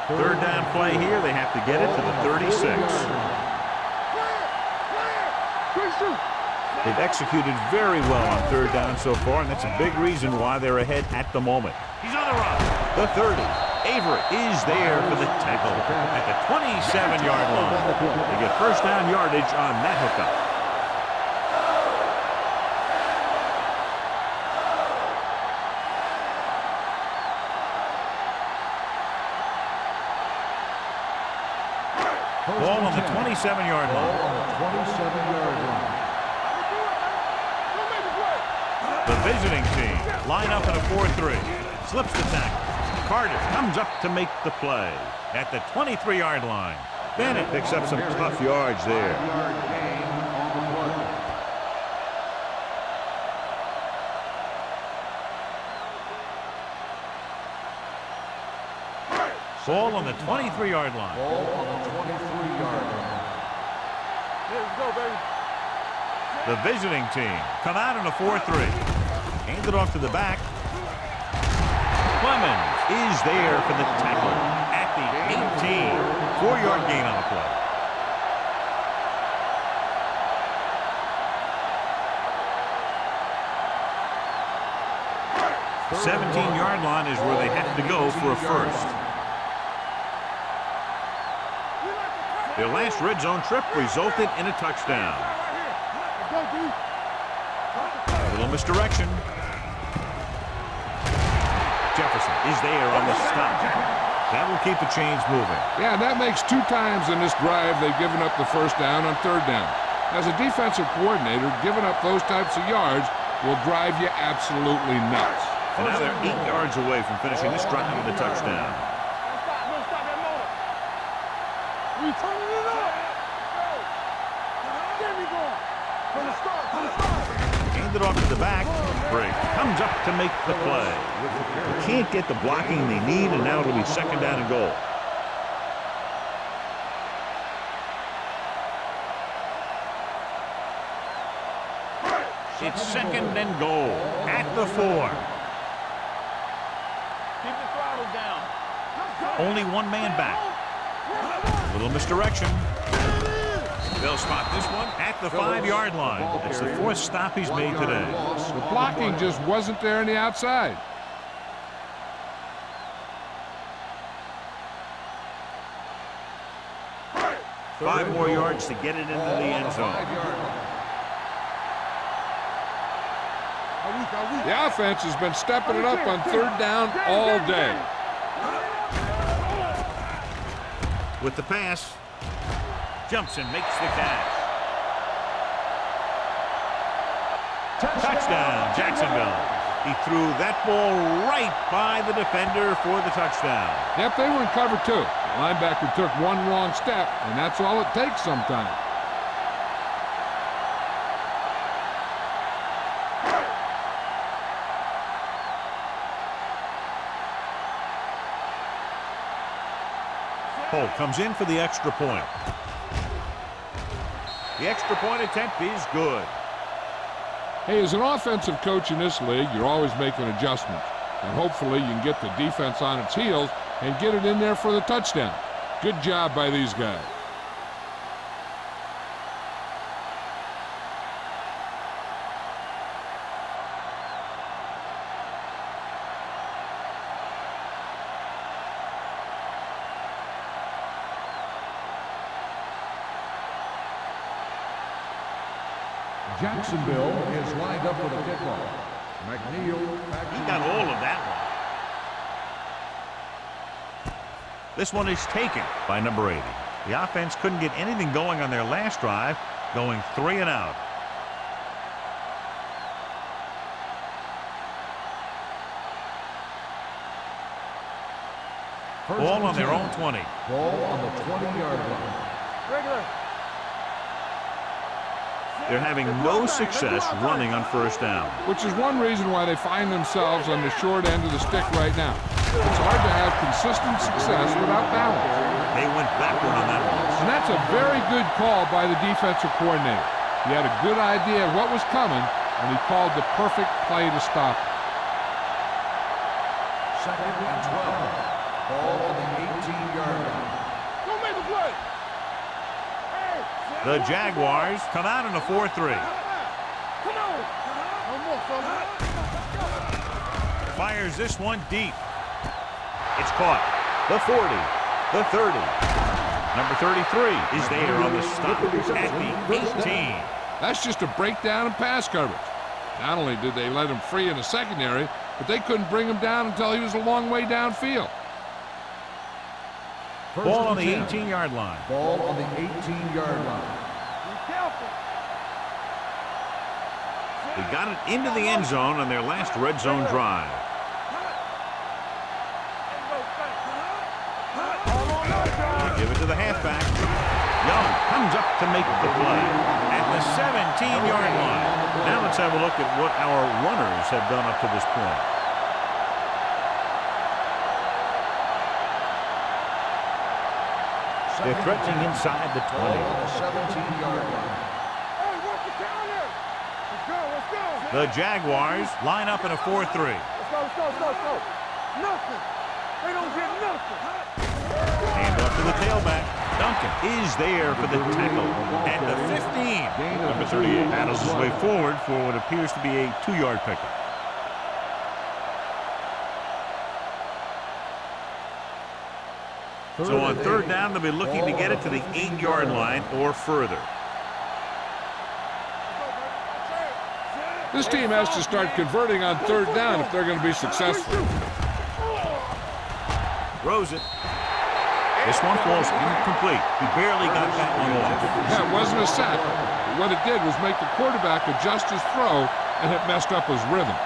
Third down play here. They have to get it to the 36. They've executed very well on third down so far, and that's a big reason why they're ahead at the moment. He's on the run. The 30. Avery is there for the tackle at the 27-yard line. They get first down yardage on that hookup. Ball on the 27-yard line. The visiting team line up in a 4-3. Slips the tackle. Carter comes up to make the play at the 23-yard line. Bennett picks up some tough yards there. Ball on the 23-yard line. Ball on the 23-yard line. Let's go, baby. The visiting team come out in a 4-3. Hand it off to the back. Clemens is there for the tackle at the 18. 4-yard gain on the play. The 17-yard line is where they have to go for a first. Their last red zone trip resulted in a touchdown. A little misdirection. Jefferson is there on the stop. That will keep the chains moving. Yeah, that makes 2 times in this drive they've given up the first down on third down. As a defensive coordinator, giving up those types of yards will drive you absolutely nuts. And now they're 8 yards away from finishing this drive with a touchdown. We turning it up. Get me going. From the start, from the start. Hand it off to the back. Break comes up to make the play. They can't get the blocking they need, and now it'll be second down and goal. It's second and goal at the 4. Keep the throttle down. Only one man back. A little misdirection. They'll spot this one at the 5-yard line. That's the 4th stop he's made today. The blocking just wasn't there on the outside. Five more yards to get it into the end zone. The offense has been stepping it up on third down all day. With the pass, jumps and makes the catch. Touchdown, Jacksonville. He threw that ball right by the defender for the touchdown. Yep, they were in cover 2. The linebacker took one wrong step, and that's all it takes sometimes. Holt comes in for the extra point. The extra point attempt is good. Hey, as an offensive coach in this league, you're always making adjustments. And hopefully you can get the defense on its heels and get it in there for the touchdown. Good job by these guys. Jacksonville is lined up with a kickoff. McNeil. He got all of that one. This one is taken by number 80. The offense couldn't get anything going on their last drive, going 3 and out. Ball on their own 20. Ball on the 20-yard line. Regular. They're having no success running on first down. Which is one reason why they find themselves on the short end of the stick right now. It's hard to have consistent success without balance. They went backward on that one. And that's a very good call by the defensive coordinator. He had a good idea of what was coming, and he called the perfect play to stop it. 2nd and 12. Ball on the 18-yard line. Go make the play. The Jaguars come out in a 4-3. Come on. One more, fella. Fires this one deep. It's caught. The 40. The 30. Number 33 is there on the stop at the 18. That's just a breakdown in pass coverage. Not only did they let him free in the secondary, but they couldn't bring him down until he was a long way downfield. Ball on the 18-yard line. Ball on the 18-yard line. Be careful. They got it into the end zone on their last red zone drive. They give it to the halfback. Young comes up to make the play at the 17-yard line. Now let's have a look at what our runners have done up to this point. They're threatening inside the 20. Ball on the 17-yard line. Hey, work the counter. Let's go, let's go. The Jaguars line up in a 4-3. Let's go. Nothing. They don't get nothing. Hand off to the tailback. Duncan is there for the tackle at the 15. Number 38 battles his way forward for what appears to be a 2-yard pickup. So on third down, they'll be looking to get it to the 8-yard line or further. This team has to start converting on third down if they're going to be successful. Throws it. This one falls incomplete. He barely got that one off. Yeah, it wasn't a sack. But what it did was make the quarterback adjust his throw, and it messed up his rhythm.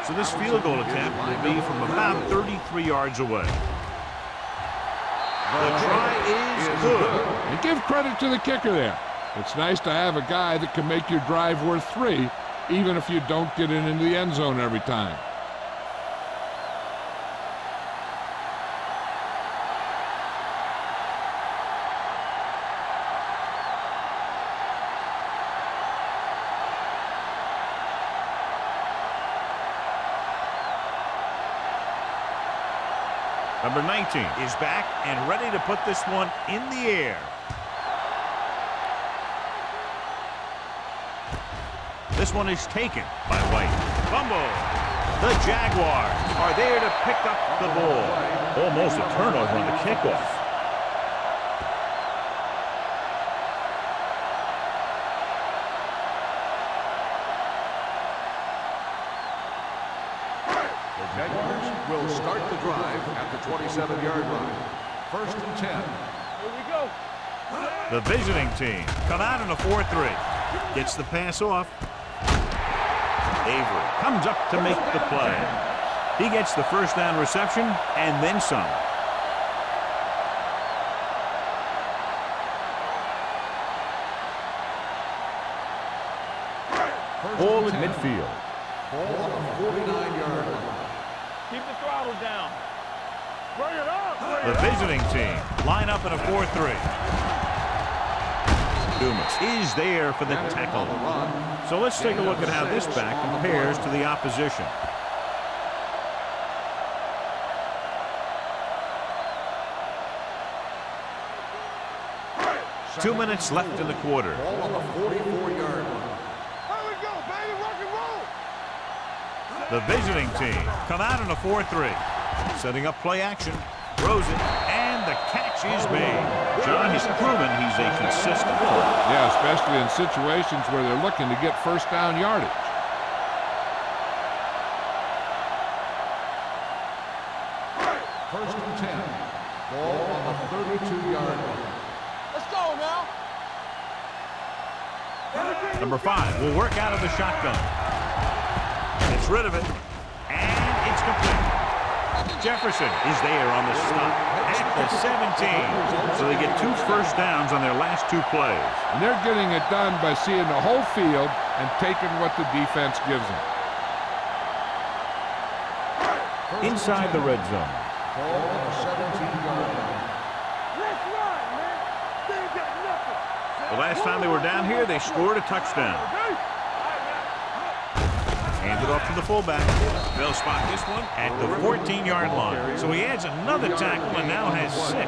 So this field goal attempt will be from about 33 yards away. The try is good. And give credit to the kicker there. It's nice to have a guy that can make your drive worth 3, even if you don't get it into the end zone every time. Number 19 is back and ready to put this one in the air. This one is taken by White. Fumble. The Jaguars are there to pick up the ball. Almost a turnover on the kickoff. The Jaguars will start the drive at the 27-yard line. 1st and 10. Here we go. The visiting team come out in a 4-3. Gets the pass off. Avery comes up to make the play. He gets the first down reception and then some. Ball at midfield. Ball on the 49-yard line. Keep the throttle down. Bring it up. The visiting team line up in a 4-3. Dumas is there for the tackle. So let's take a look at how this back compares to the opposition. Two minutes left in the quarter. Ball on the 44-yard line. Here we go, baby. Rock and roll. The visiting team come out in a 4-3. Setting up play action. Throws it, and the catch is made. John has proven he's a consistent player. Yeah, especially in situations where they're looking to get first down yardage. First and 10. Ball on the 32-yard line. Let's go now. Number 5 will work out of the shotgun. Gets rid of it, and it's complete. Jefferson is there on the stop at the 17. So they get 2 first downs on their last 2 plays. And they're getting it done by seeing the whole field and taking what the defense gives them. Inside the red zone. Ball on the 17-yard line. Let's run, man. They ain't got nothing. The last time they were down here, they scored a touchdown. Hand it off to the fullback. They'll spot this one at the 14-yard line. So he adds another tackle and now has 6.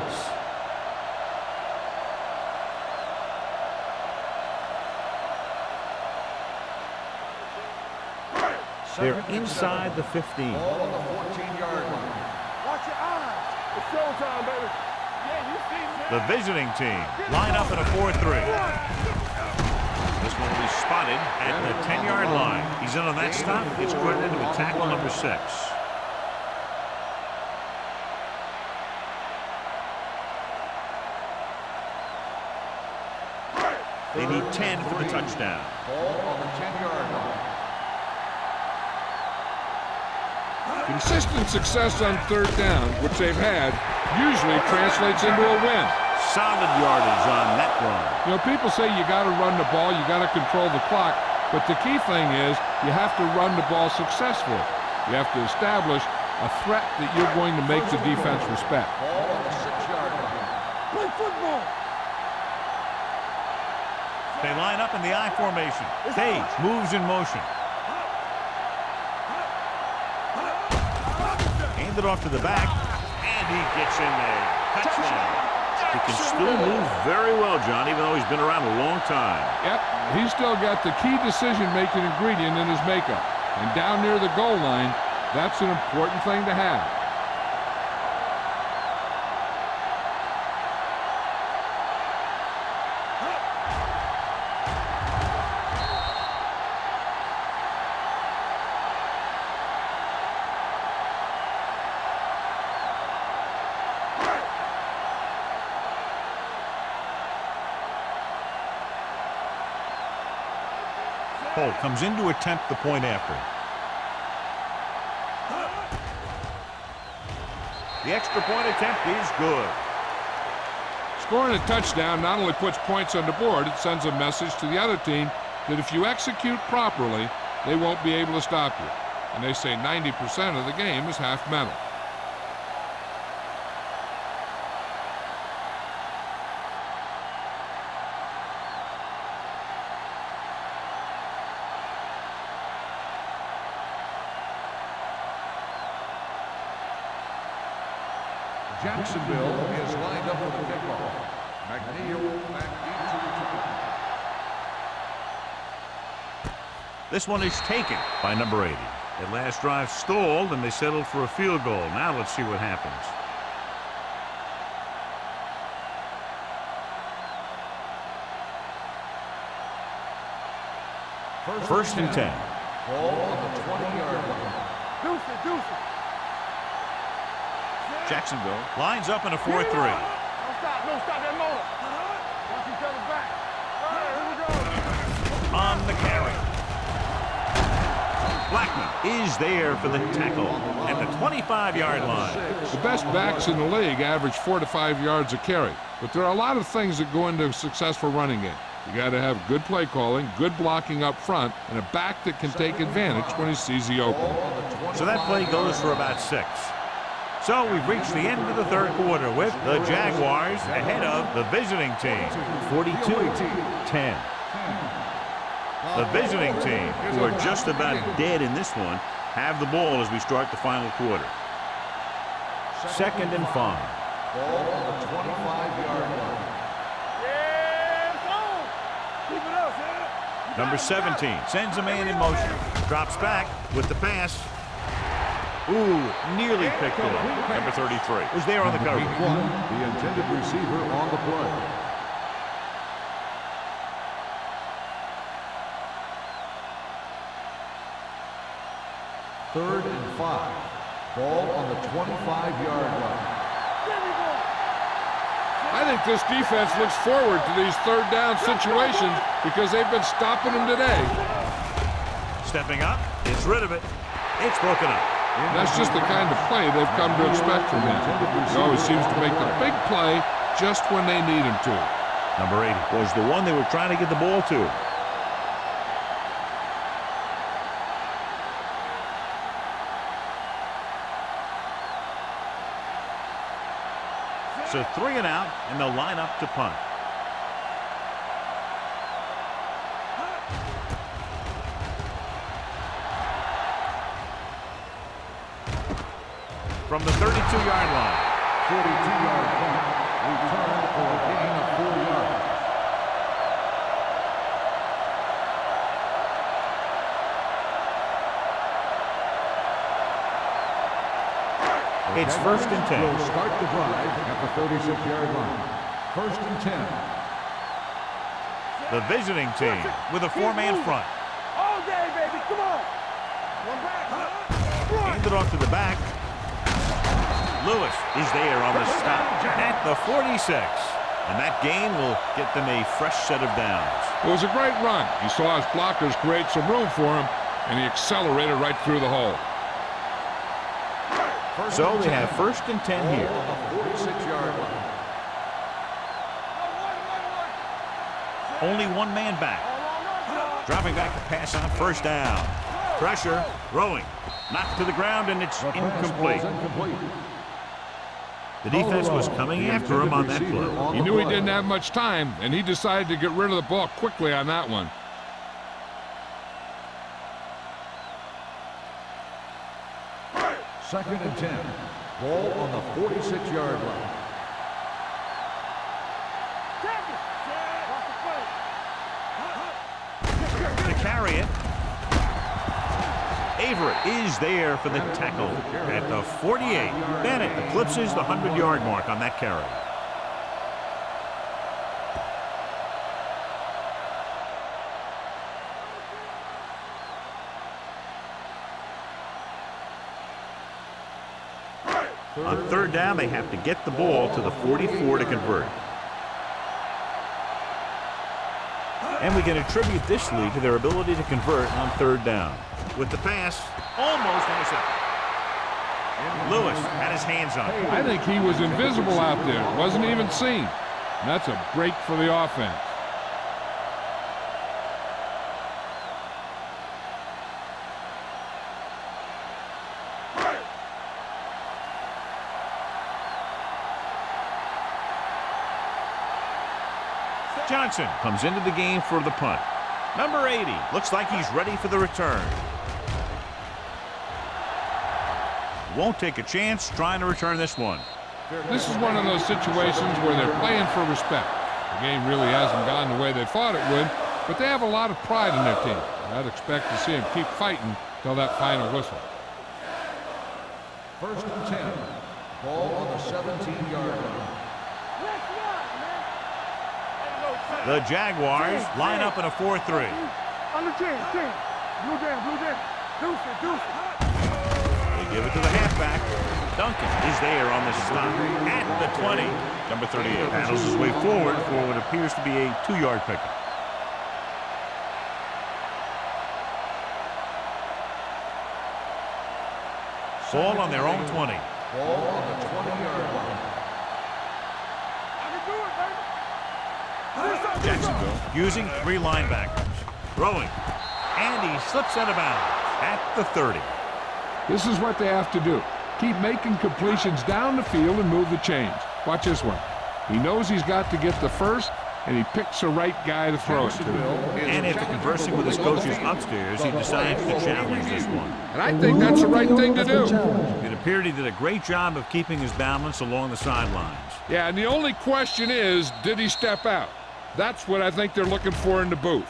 They're inside the 15. Ball on the 14-yard line. Watch your eyes. It's showtime, baby. Yeah, you see, man. The visiting team line up in a 4-3. This one will be spotted at the 10-yard line. He's in on that stop. It's credited with tackle number 6. They need 10 for the touchdown. Ball on the 10-yard line. Consistent success on 3rd down, which they've had, usually translates into a win. Solid yardage on that run. You know, people say you got to run the ball, you got to control the clock, but the key thing is you have to run the ball successfully. You have to establish a threat that you're going to make the defense respect. Ball on the 6-yard line. Play football. They line up in the I formation. Stage moves in motion. Hand it off to the back, and he gets in there. Touchdown. He can still move very well, John, even though he's been around a long time. Yep, he's still got the key decision-making ingredient in his makeup. And down near the goal line, that's an important thing to have. Holt comes in to attempt the point after. The extra point attempt is good. Scoring a touchdown not only puts points on the board, it sends a message to the other team that if you execute properly, they won't be able to stop you. And they say 90% of the game is half mental. Jacksonville is lined up for the kickoff. McNeil back into return. This one is taken by number 80. That last drive stalled, and they settled for a field goal. Now let's see what happens. First and 10. Ball on the 20-yard line. Deuce it. Jacksonville lines up in a 4-3. Don't stop that motor. Watch each other back. All right, here we go. On the carry. Blackman is there for the tackle at the 25-yard line. The best backs in the league average 4 to 5 yards a carry, but there are a lot of things that go into a successful running game. You got to have good play calling, good blocking up front, and a back that can take advantage when he sees the opening. So that play goes for about 6. So we've reached the end of the 3rd quarter with the Jaguars ahead of the visiting team, 42-10. The visiting team, who are just about dead in this one, have the ball as we start the final quarter. 2nd and 5. Ball on the 25-yard line. Yeah, it's on. Keep it up, man. Number 17 sends a man in motion. Drops back with the pass. Ooh, nearly picked off. Number 33 was there on the coverage. The intended receiver on the play. Third and 5. Ball on the 25-yard line. There we go. I think this defense looks forward to these third down situations because they've been stopping them today. Stepping up, gets rid of it. It's broken up. And that's just the kind of play they've come to expect from him. He always seems to make the big play just when they need him to. Number 80 was the one they were trying to get the ball to. So 3 and out, and they'll line up to punt. From the 32-yard line. 42-yard punt. Return for a gain of 4 yards. It's 1st and 10. Will start the drive at the 36-yard line. 1st and 10. The visiting team with a 4-man front. All day, baby. Come on. One back. Hand it off to the back. Lewis is there on the stop at the 46. And that gain will get them a fresh set of downs. It was a great run. He saw his blockers create some room for him, and he accelerated right through the hole. So they have 1st and 10 here. On the 46-yard line. Only 1 man back. Dropping back to pass on 1st down. Pressure, throwing. Knocked to the ground, and it's incomplete. The defense was coming after him on that play. He knew he didn't have much time, and he decided to get rid of the ball quickly on that one. Second and 10. Ball on the 46-yard line. To carry it. Averett is there for the tackle at the 48. Bennett eclipses the 100-yard mark on that carry. On 3rd down, they have to get the ball to the 44 to convert. And we can attribute this lead to their ability to convert on 3rd down. With the pass, almost intercepted. Lewis had his hands on it. I think he was invisible out there. Wasn't even seen. And that's a break for the offense. Johnson comes into the game for the punt. Number 80 looks like he's ready for the return. Won't take a chance trying to return this one. This is one of those situations where they're playing for respect. The game really hasn't gone the way they thought it would, but they have a lot of pride in their team. I'd expect to see them keep fighting till that final whistle. 1st and 10. Ball on the 17-yard line. The Jaguars line up in a 4-3. On the 10. Blue down. Deuce it. They give it to the halfback. Duncan is there on the stop at the 20. Number 38 paddles his way forward for what appears to be a 2-yard pickup. Ball on their own 20. Ball on the 20-yard line. Jacksonville using 3 linebackers. Throwing. And he slips out of bounds at the 30. This is what they have to do. Keep making completions down the field and move the chains. Watch this one. He knows he's got to get the first, and he picks the right guy to throw it to. And after conversing with his coaches upstairs, he decides to challenge this one. And I think that's the right thing to do. It appeared he did a great job of keeping his balance along the sidelines. Yeah, and the only question is, did he step out? That's what I think they're looking for in the booth.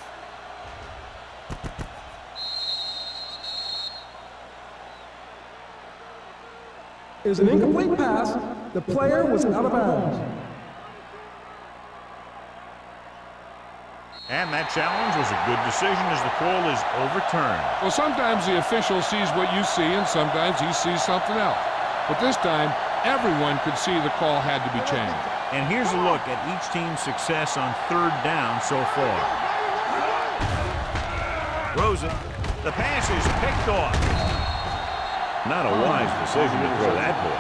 It was an incomplete pass. The player was out of bounds. And that challenge was a good decision as the call is overturned. Well, sometimes the official sees what you see, and sometimes he sees something else. But this time, everyone could see the call had to be changed. And here's a look at each team's success on third down so far. Throws it. The pass is picked off. Not a wise decision to throw that ball.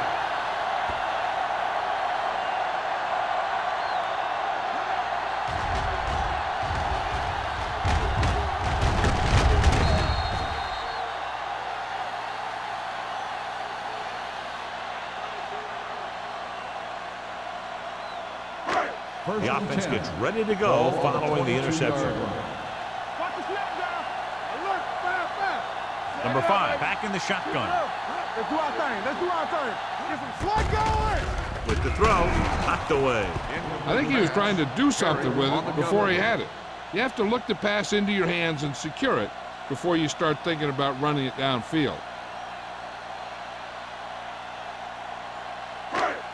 The offense gets ready to go following the interception. Number 5 back in the shotgun. Let's do our thing. Let's do our thing. Get some slug going. With the throw, knocked away. I think he was trying to do something with it before he had it. You have to look the pass into your hands and secure it before you start thinking about running it downfield.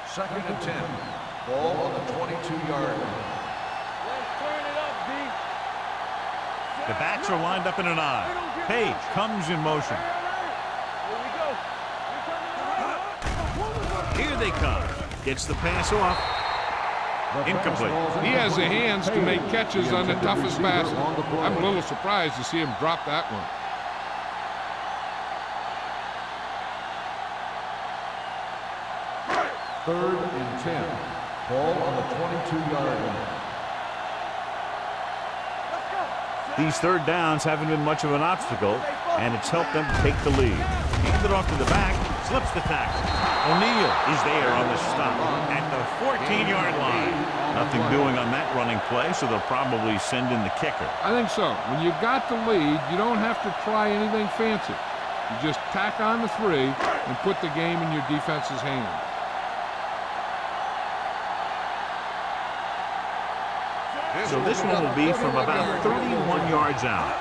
2nd and 10. Ball on the 22-yard line. Let's turn it up, D. The backs are lined up in an I. Page comes in motion. Here we go. Here they come. Gets the pass off. Incomplete. He has the hands to make catches on the toughest passes. I'm a little surprised to see him drop that one. Third and 10. Ball on the 22-yard line. These third downs haven't been much of an obstacle, and it's helped them take the lead. Hand it off to the back, slips the tackle. O'Neal is there on the stop at the 14-yard line. Nothing doing on that running play, so they'll probably send in the kicker. I think so. When you got the lead, you don't have to try anything fancy. You just tack on the 3 and put the game in your defense's hands. So this one will be from about 31 yards out.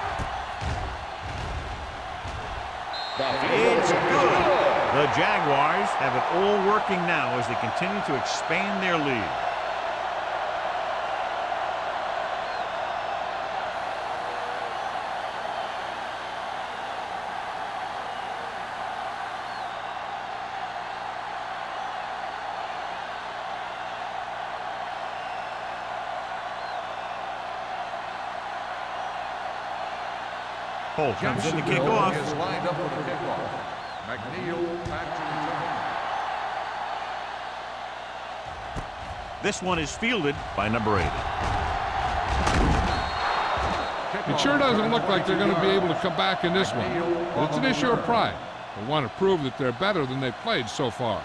It's good. The Jaguars have it all working now as they continue to expand their lead. Holt comes in to kick off. Is lined up for the kickoff. McNeil back to return. This one is fielded by number 80. It sure doesn't look like they're going to be able to come back in this one. But it's an issue of pride. They want to prove that they're better than they've played so far.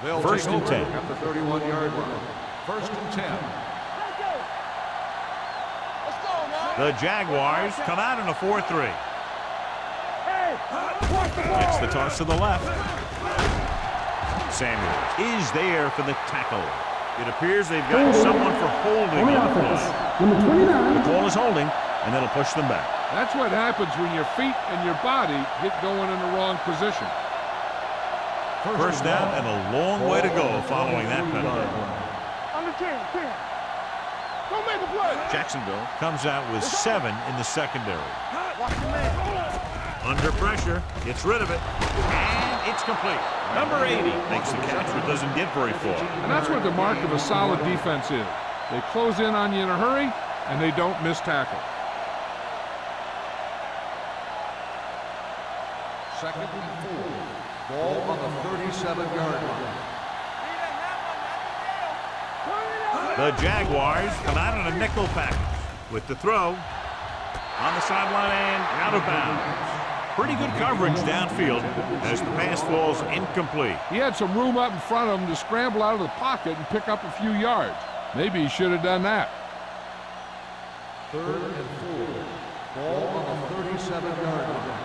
They'll First take and over 10. at the 31-yard line. First and 10. The Jaguars come out in a 4-3. Gets the toss to the left. Samuels is there for the tackle. It appears they've got someone for holding on the play. Number 29. The call is holding, and that'll push them back. That's what happens when your feet and your body get going in the wrong position. First down and a long way to go following that penalty. Under 10. Don't make a play. Jacksonville comes out with 7 in the secondary. Watch the man. Under pressure, gets rid of it, and it's complete. Number 80 makes the catch, but doesn't get very far. And that's what the mark of a solid defense is. They close in on you in a hurry, and they don't miss tackle. Second and 4. Ball on the 37-yard line. The Jaguars come out in a nickel package with the throw on the sideline and out of bounds. Pretty good coverage downfield as the pass falls incomplete. He had some room up in front of him to scramble out of the pocket and pick up a few yards. Maybe he should have done that. Third and 4. Ball on the 37-yard line.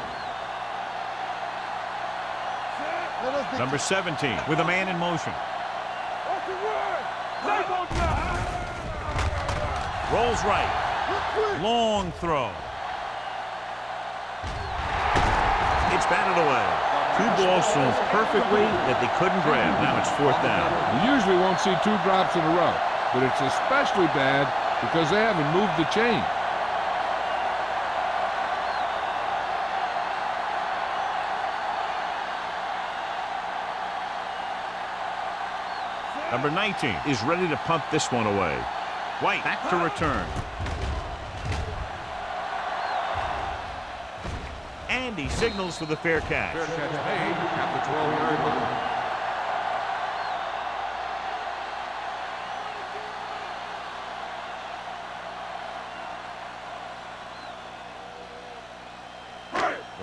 Number 17 with a man in motion. Rolls right. Long throw. It's batted away. 2 balls thrown perfectly that they couldn't grab. Now it's 4th down. You usually won't see 2 drops in a row, but it's especially bad because they haven't moved the chain. Number 19 is ready to punt this one away. White back to return. And he signals for the fair catch. Fair catch made at the 12-yard line.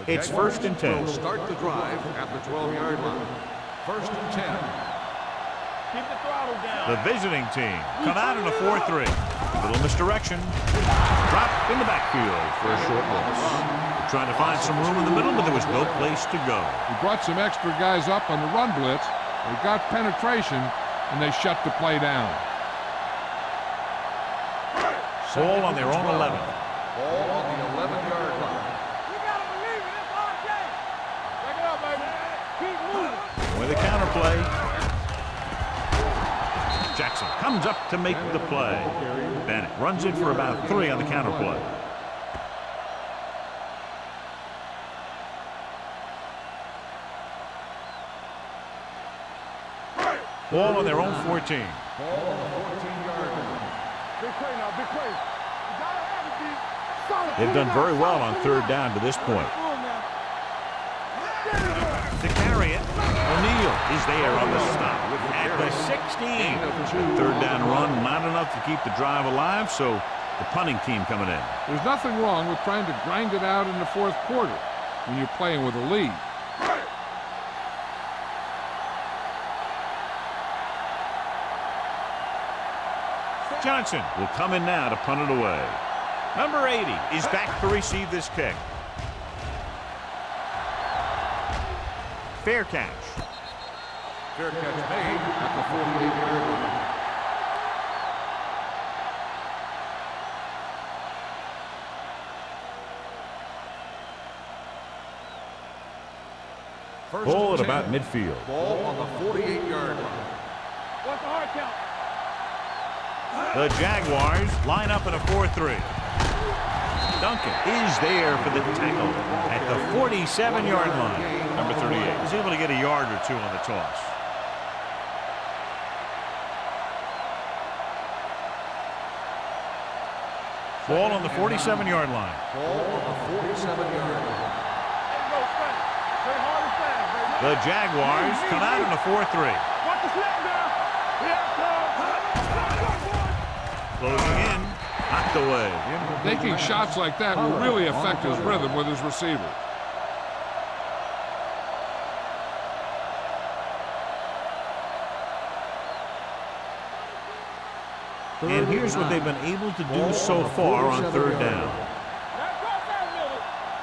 It's first and 10. Will start the drive at the 12-yard line. First and 10. Keep the throttle down. The visiting team come out in a 4-3. Little misdirection. Drop in the backfield for a short loss. Trying to find some room in the middle, but there was no place to go. He brought some extra guys up on the run blitz. They got penetration, and they shut the play down. Ball on their own 11. Ball on the 11-yard line. You gotta believe it. It's our game. Back it up, baby. Keep moving. With a counter play. Jackson comes up to make the play. Bennett runs it for about 3 on the counter play. Ball on their own 14. Ball on the 14-yard line. Big play now, big play. You gotta have it, D. Solid. They've done very well on third down to this point. To carry it, O'Neal is there on the stop at the 16. The third down run, not enough to keep the drive alive, so the punting team coming in. There's nothing wrong with trying to grind it out in the fourth quarter when you're playing with a lead. Johnson will come in now to punt it away. Number 80 is back to receive this kick. Fair catch. Fair catch made at the 48-yard line. First Ball at and 10. about midfield. Ball on the 48-yard line. What's the hard count? The Jaguars line up in a 4-3. Duncan is there for the tackle at the 47-yard line. Number 38 is able to get a yard or two on the toss. Ball on the 47-yard line. Ball on the 47-yard line. Go fast. Play hard and fast, baby. The Jaguars come out in a 4-3. Watch the snap now. Here it comes. Closing in, knocked away. Taking shots like that will really affect his rhythm with his receiver. And here's what they've been able to do so far on third down.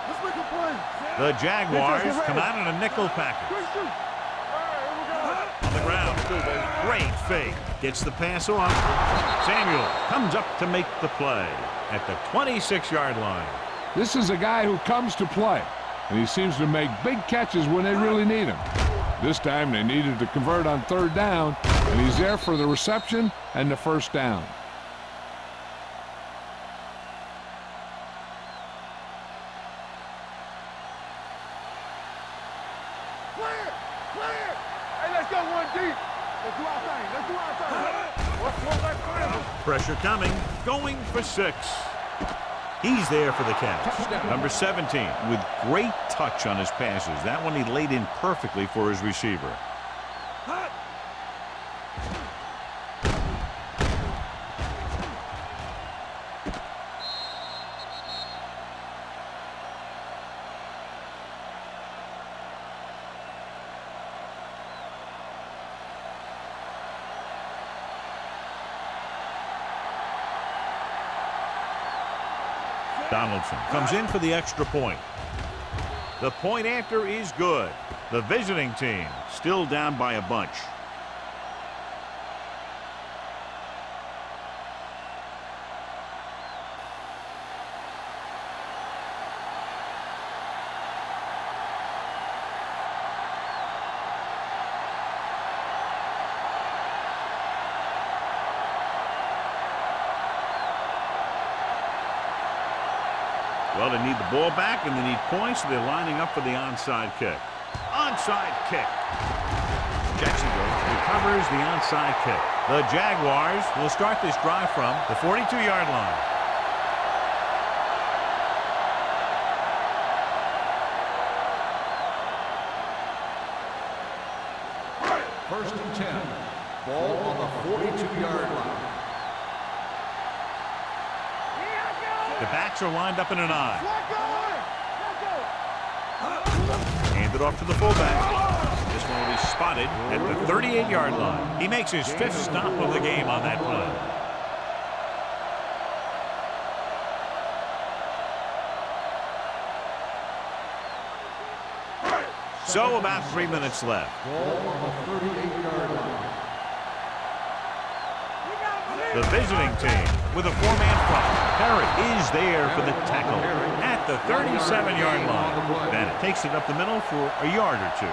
Let's make a play. The Jaguars come out in a nickel package. Quick shoot. All right, here we go. On the ground. Great fake. Gets the pass off. Samuel comes up to make the play at the 26-yard line. This is a guy who comes to play, and he seems to make big catches when they really need him. This time they needed to convert on third down, and he's there for the reception and the first down. Clear. Clear. Hey, let's go one deep. Let's do our thing. Let's do our thing. What's that clear? Pressure coming. Going for 6. He's there for the catch. Number 17 with great touch on his passes. That one he laid in perfectly for his receiver. Donaldson comes in for the extra point. The point after is good. The visiting team still down by a bunch. Well, they need the ball back and they need points, so they're lining up for the onside kick. Onside kick. Jacksonville recovers the onside kick. The Jaguars will start this drive from the 42-yard line. First and 10. Ball on the 42-yard line. The backs are lined up in an I. Handed off to the fullback. This one will be spotted at the 38-yard line. He makes his 5th stop of the game on that play. So about 3 minutes left. Ball on the 38-yard line. The visiting team with a 4-man front. Perry is there for the tackle at the 37-yard line. Bennett takes it up the middle for a yard or two.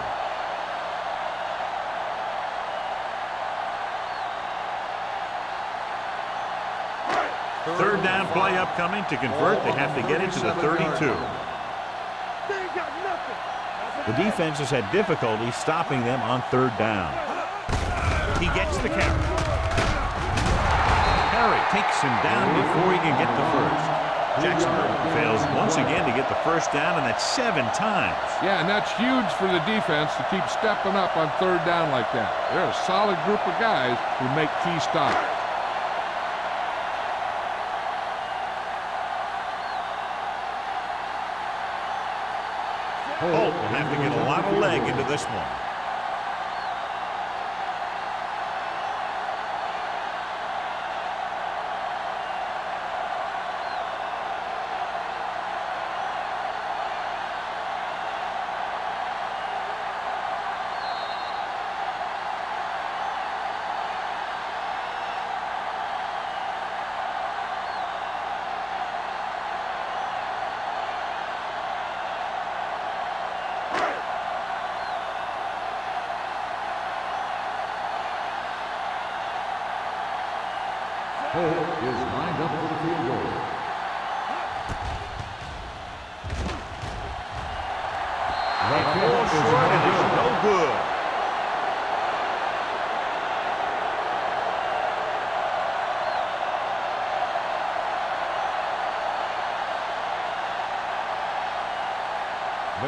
Third down play upcoming. To convert, they have to get into the 32. The defense has had difficulty stopping them on third down. He gets the carry. Perry takes him down before he can get the first. Jacksonville fails once again to get the first down, and that's 7 times. Yeah, and that's huge for the defense to keep stepping up on third down like that. They're a solid group of guys who make key stops. Holt will have to get a lot of leg into this one. Holt is lined up for the field goal. That ball short and it's no good.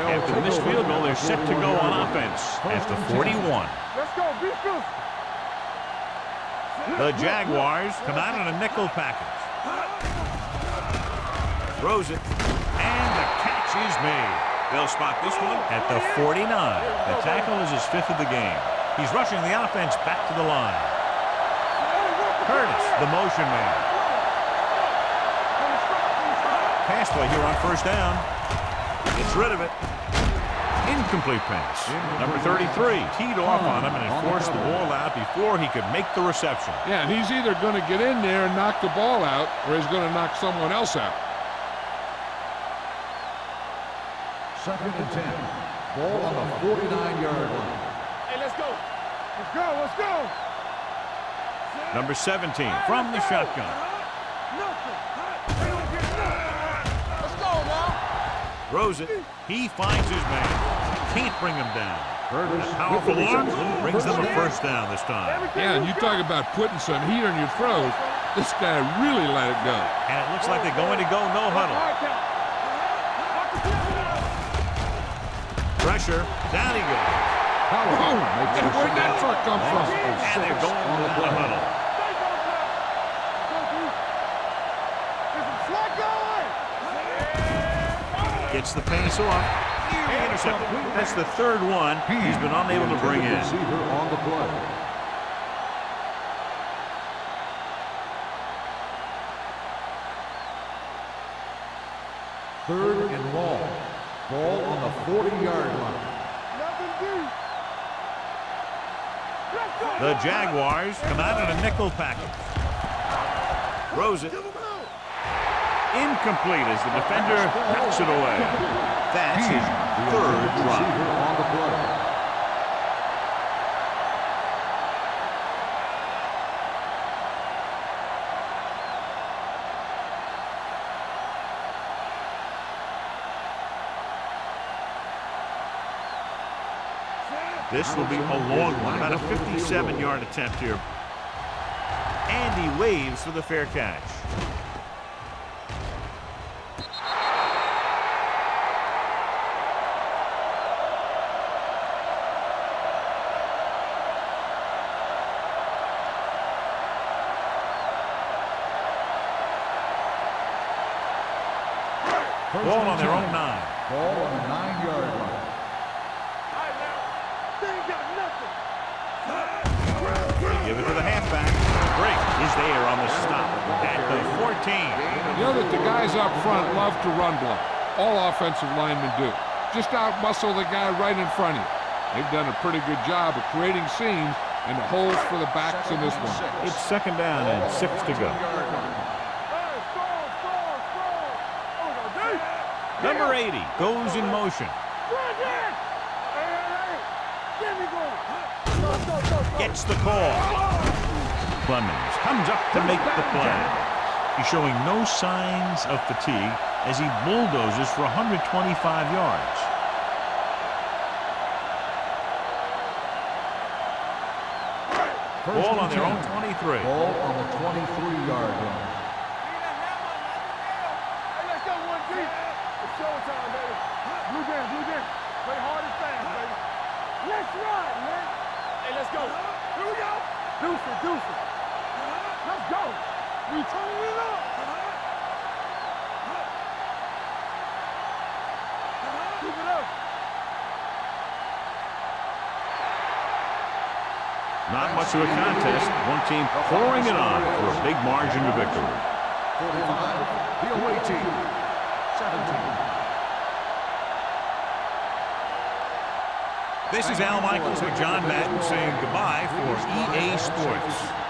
After the missed field goal, they're set to go on offense at the 41. Let's go, beat. The Jaguars come out in a nickel package. Throws it, and the catch is made. They'll spot this one at the 49. The tackle is his 5th of the game. He's rushing the offense back to the line. Curtis, the motion man. Pass play here on first down. Gets rid of it. Incomplete pass. Number 33 teed off on him and forced the ball out before he could make the reception. Yeah, and he's either going to get in there and knock the ball out, or he's going to knock someone else out. Second and 10. Ball on the 49-yard line. Hey, let's go. Let's go. Number 17 from the shotgun. Let's go now. Throws it. He finds his man. Can't bring him down. Curtis, Powerful arm brings them a first down this time. Yeah, and you talk about putting some heat on your throws. This guy really let it go. And it looks like they're going to go no huddle. Pressure. Down he goes. And where'd that truck come from? And they're going on the no play. huddle. Gets the pass off. Nearly intercepted. That's the 3rd one he's been unable to bring in. Receiver on the play. Third and long. Ball on the 40-yard line. The Jaguars come out in a nickel package. Throws it. Incomplete as the defender knocks it away. That's his 3rd drop. Receiver on the play. This will be a long one, about a 57-yard attempt here. And he waves for the fair catch. Ball on their own 9. Ball on the 9-yard line. Give it to the halfback. Break is there on the stop at the 14. You know that the guys up front love to run block. All offensive linemen do. Just out-muscle the guy right in front of you. They've done a pretty good job of creating seams and the holes for the backs in this one. It's 2nd down and 6 to go. Number 80 goes in motion. Gets the call. Clemens comes up to make the play. He's showing no signs of fatigue as he bulldozes for 125 yards. Ball on their own 23. Ball on the 23-yard line. Showtime, baby. Blue Jam. Play hard and fast, baby. Let's ride, man. Hey, let's go. Here we go. Deuce it. Let's go. We turning it up. Keep it up. Not much of a contest. One team pouring it on for a big margin of victory. 45, the away team. 17. This is Al Michaels with John Madden saying goodbye for EA Sports.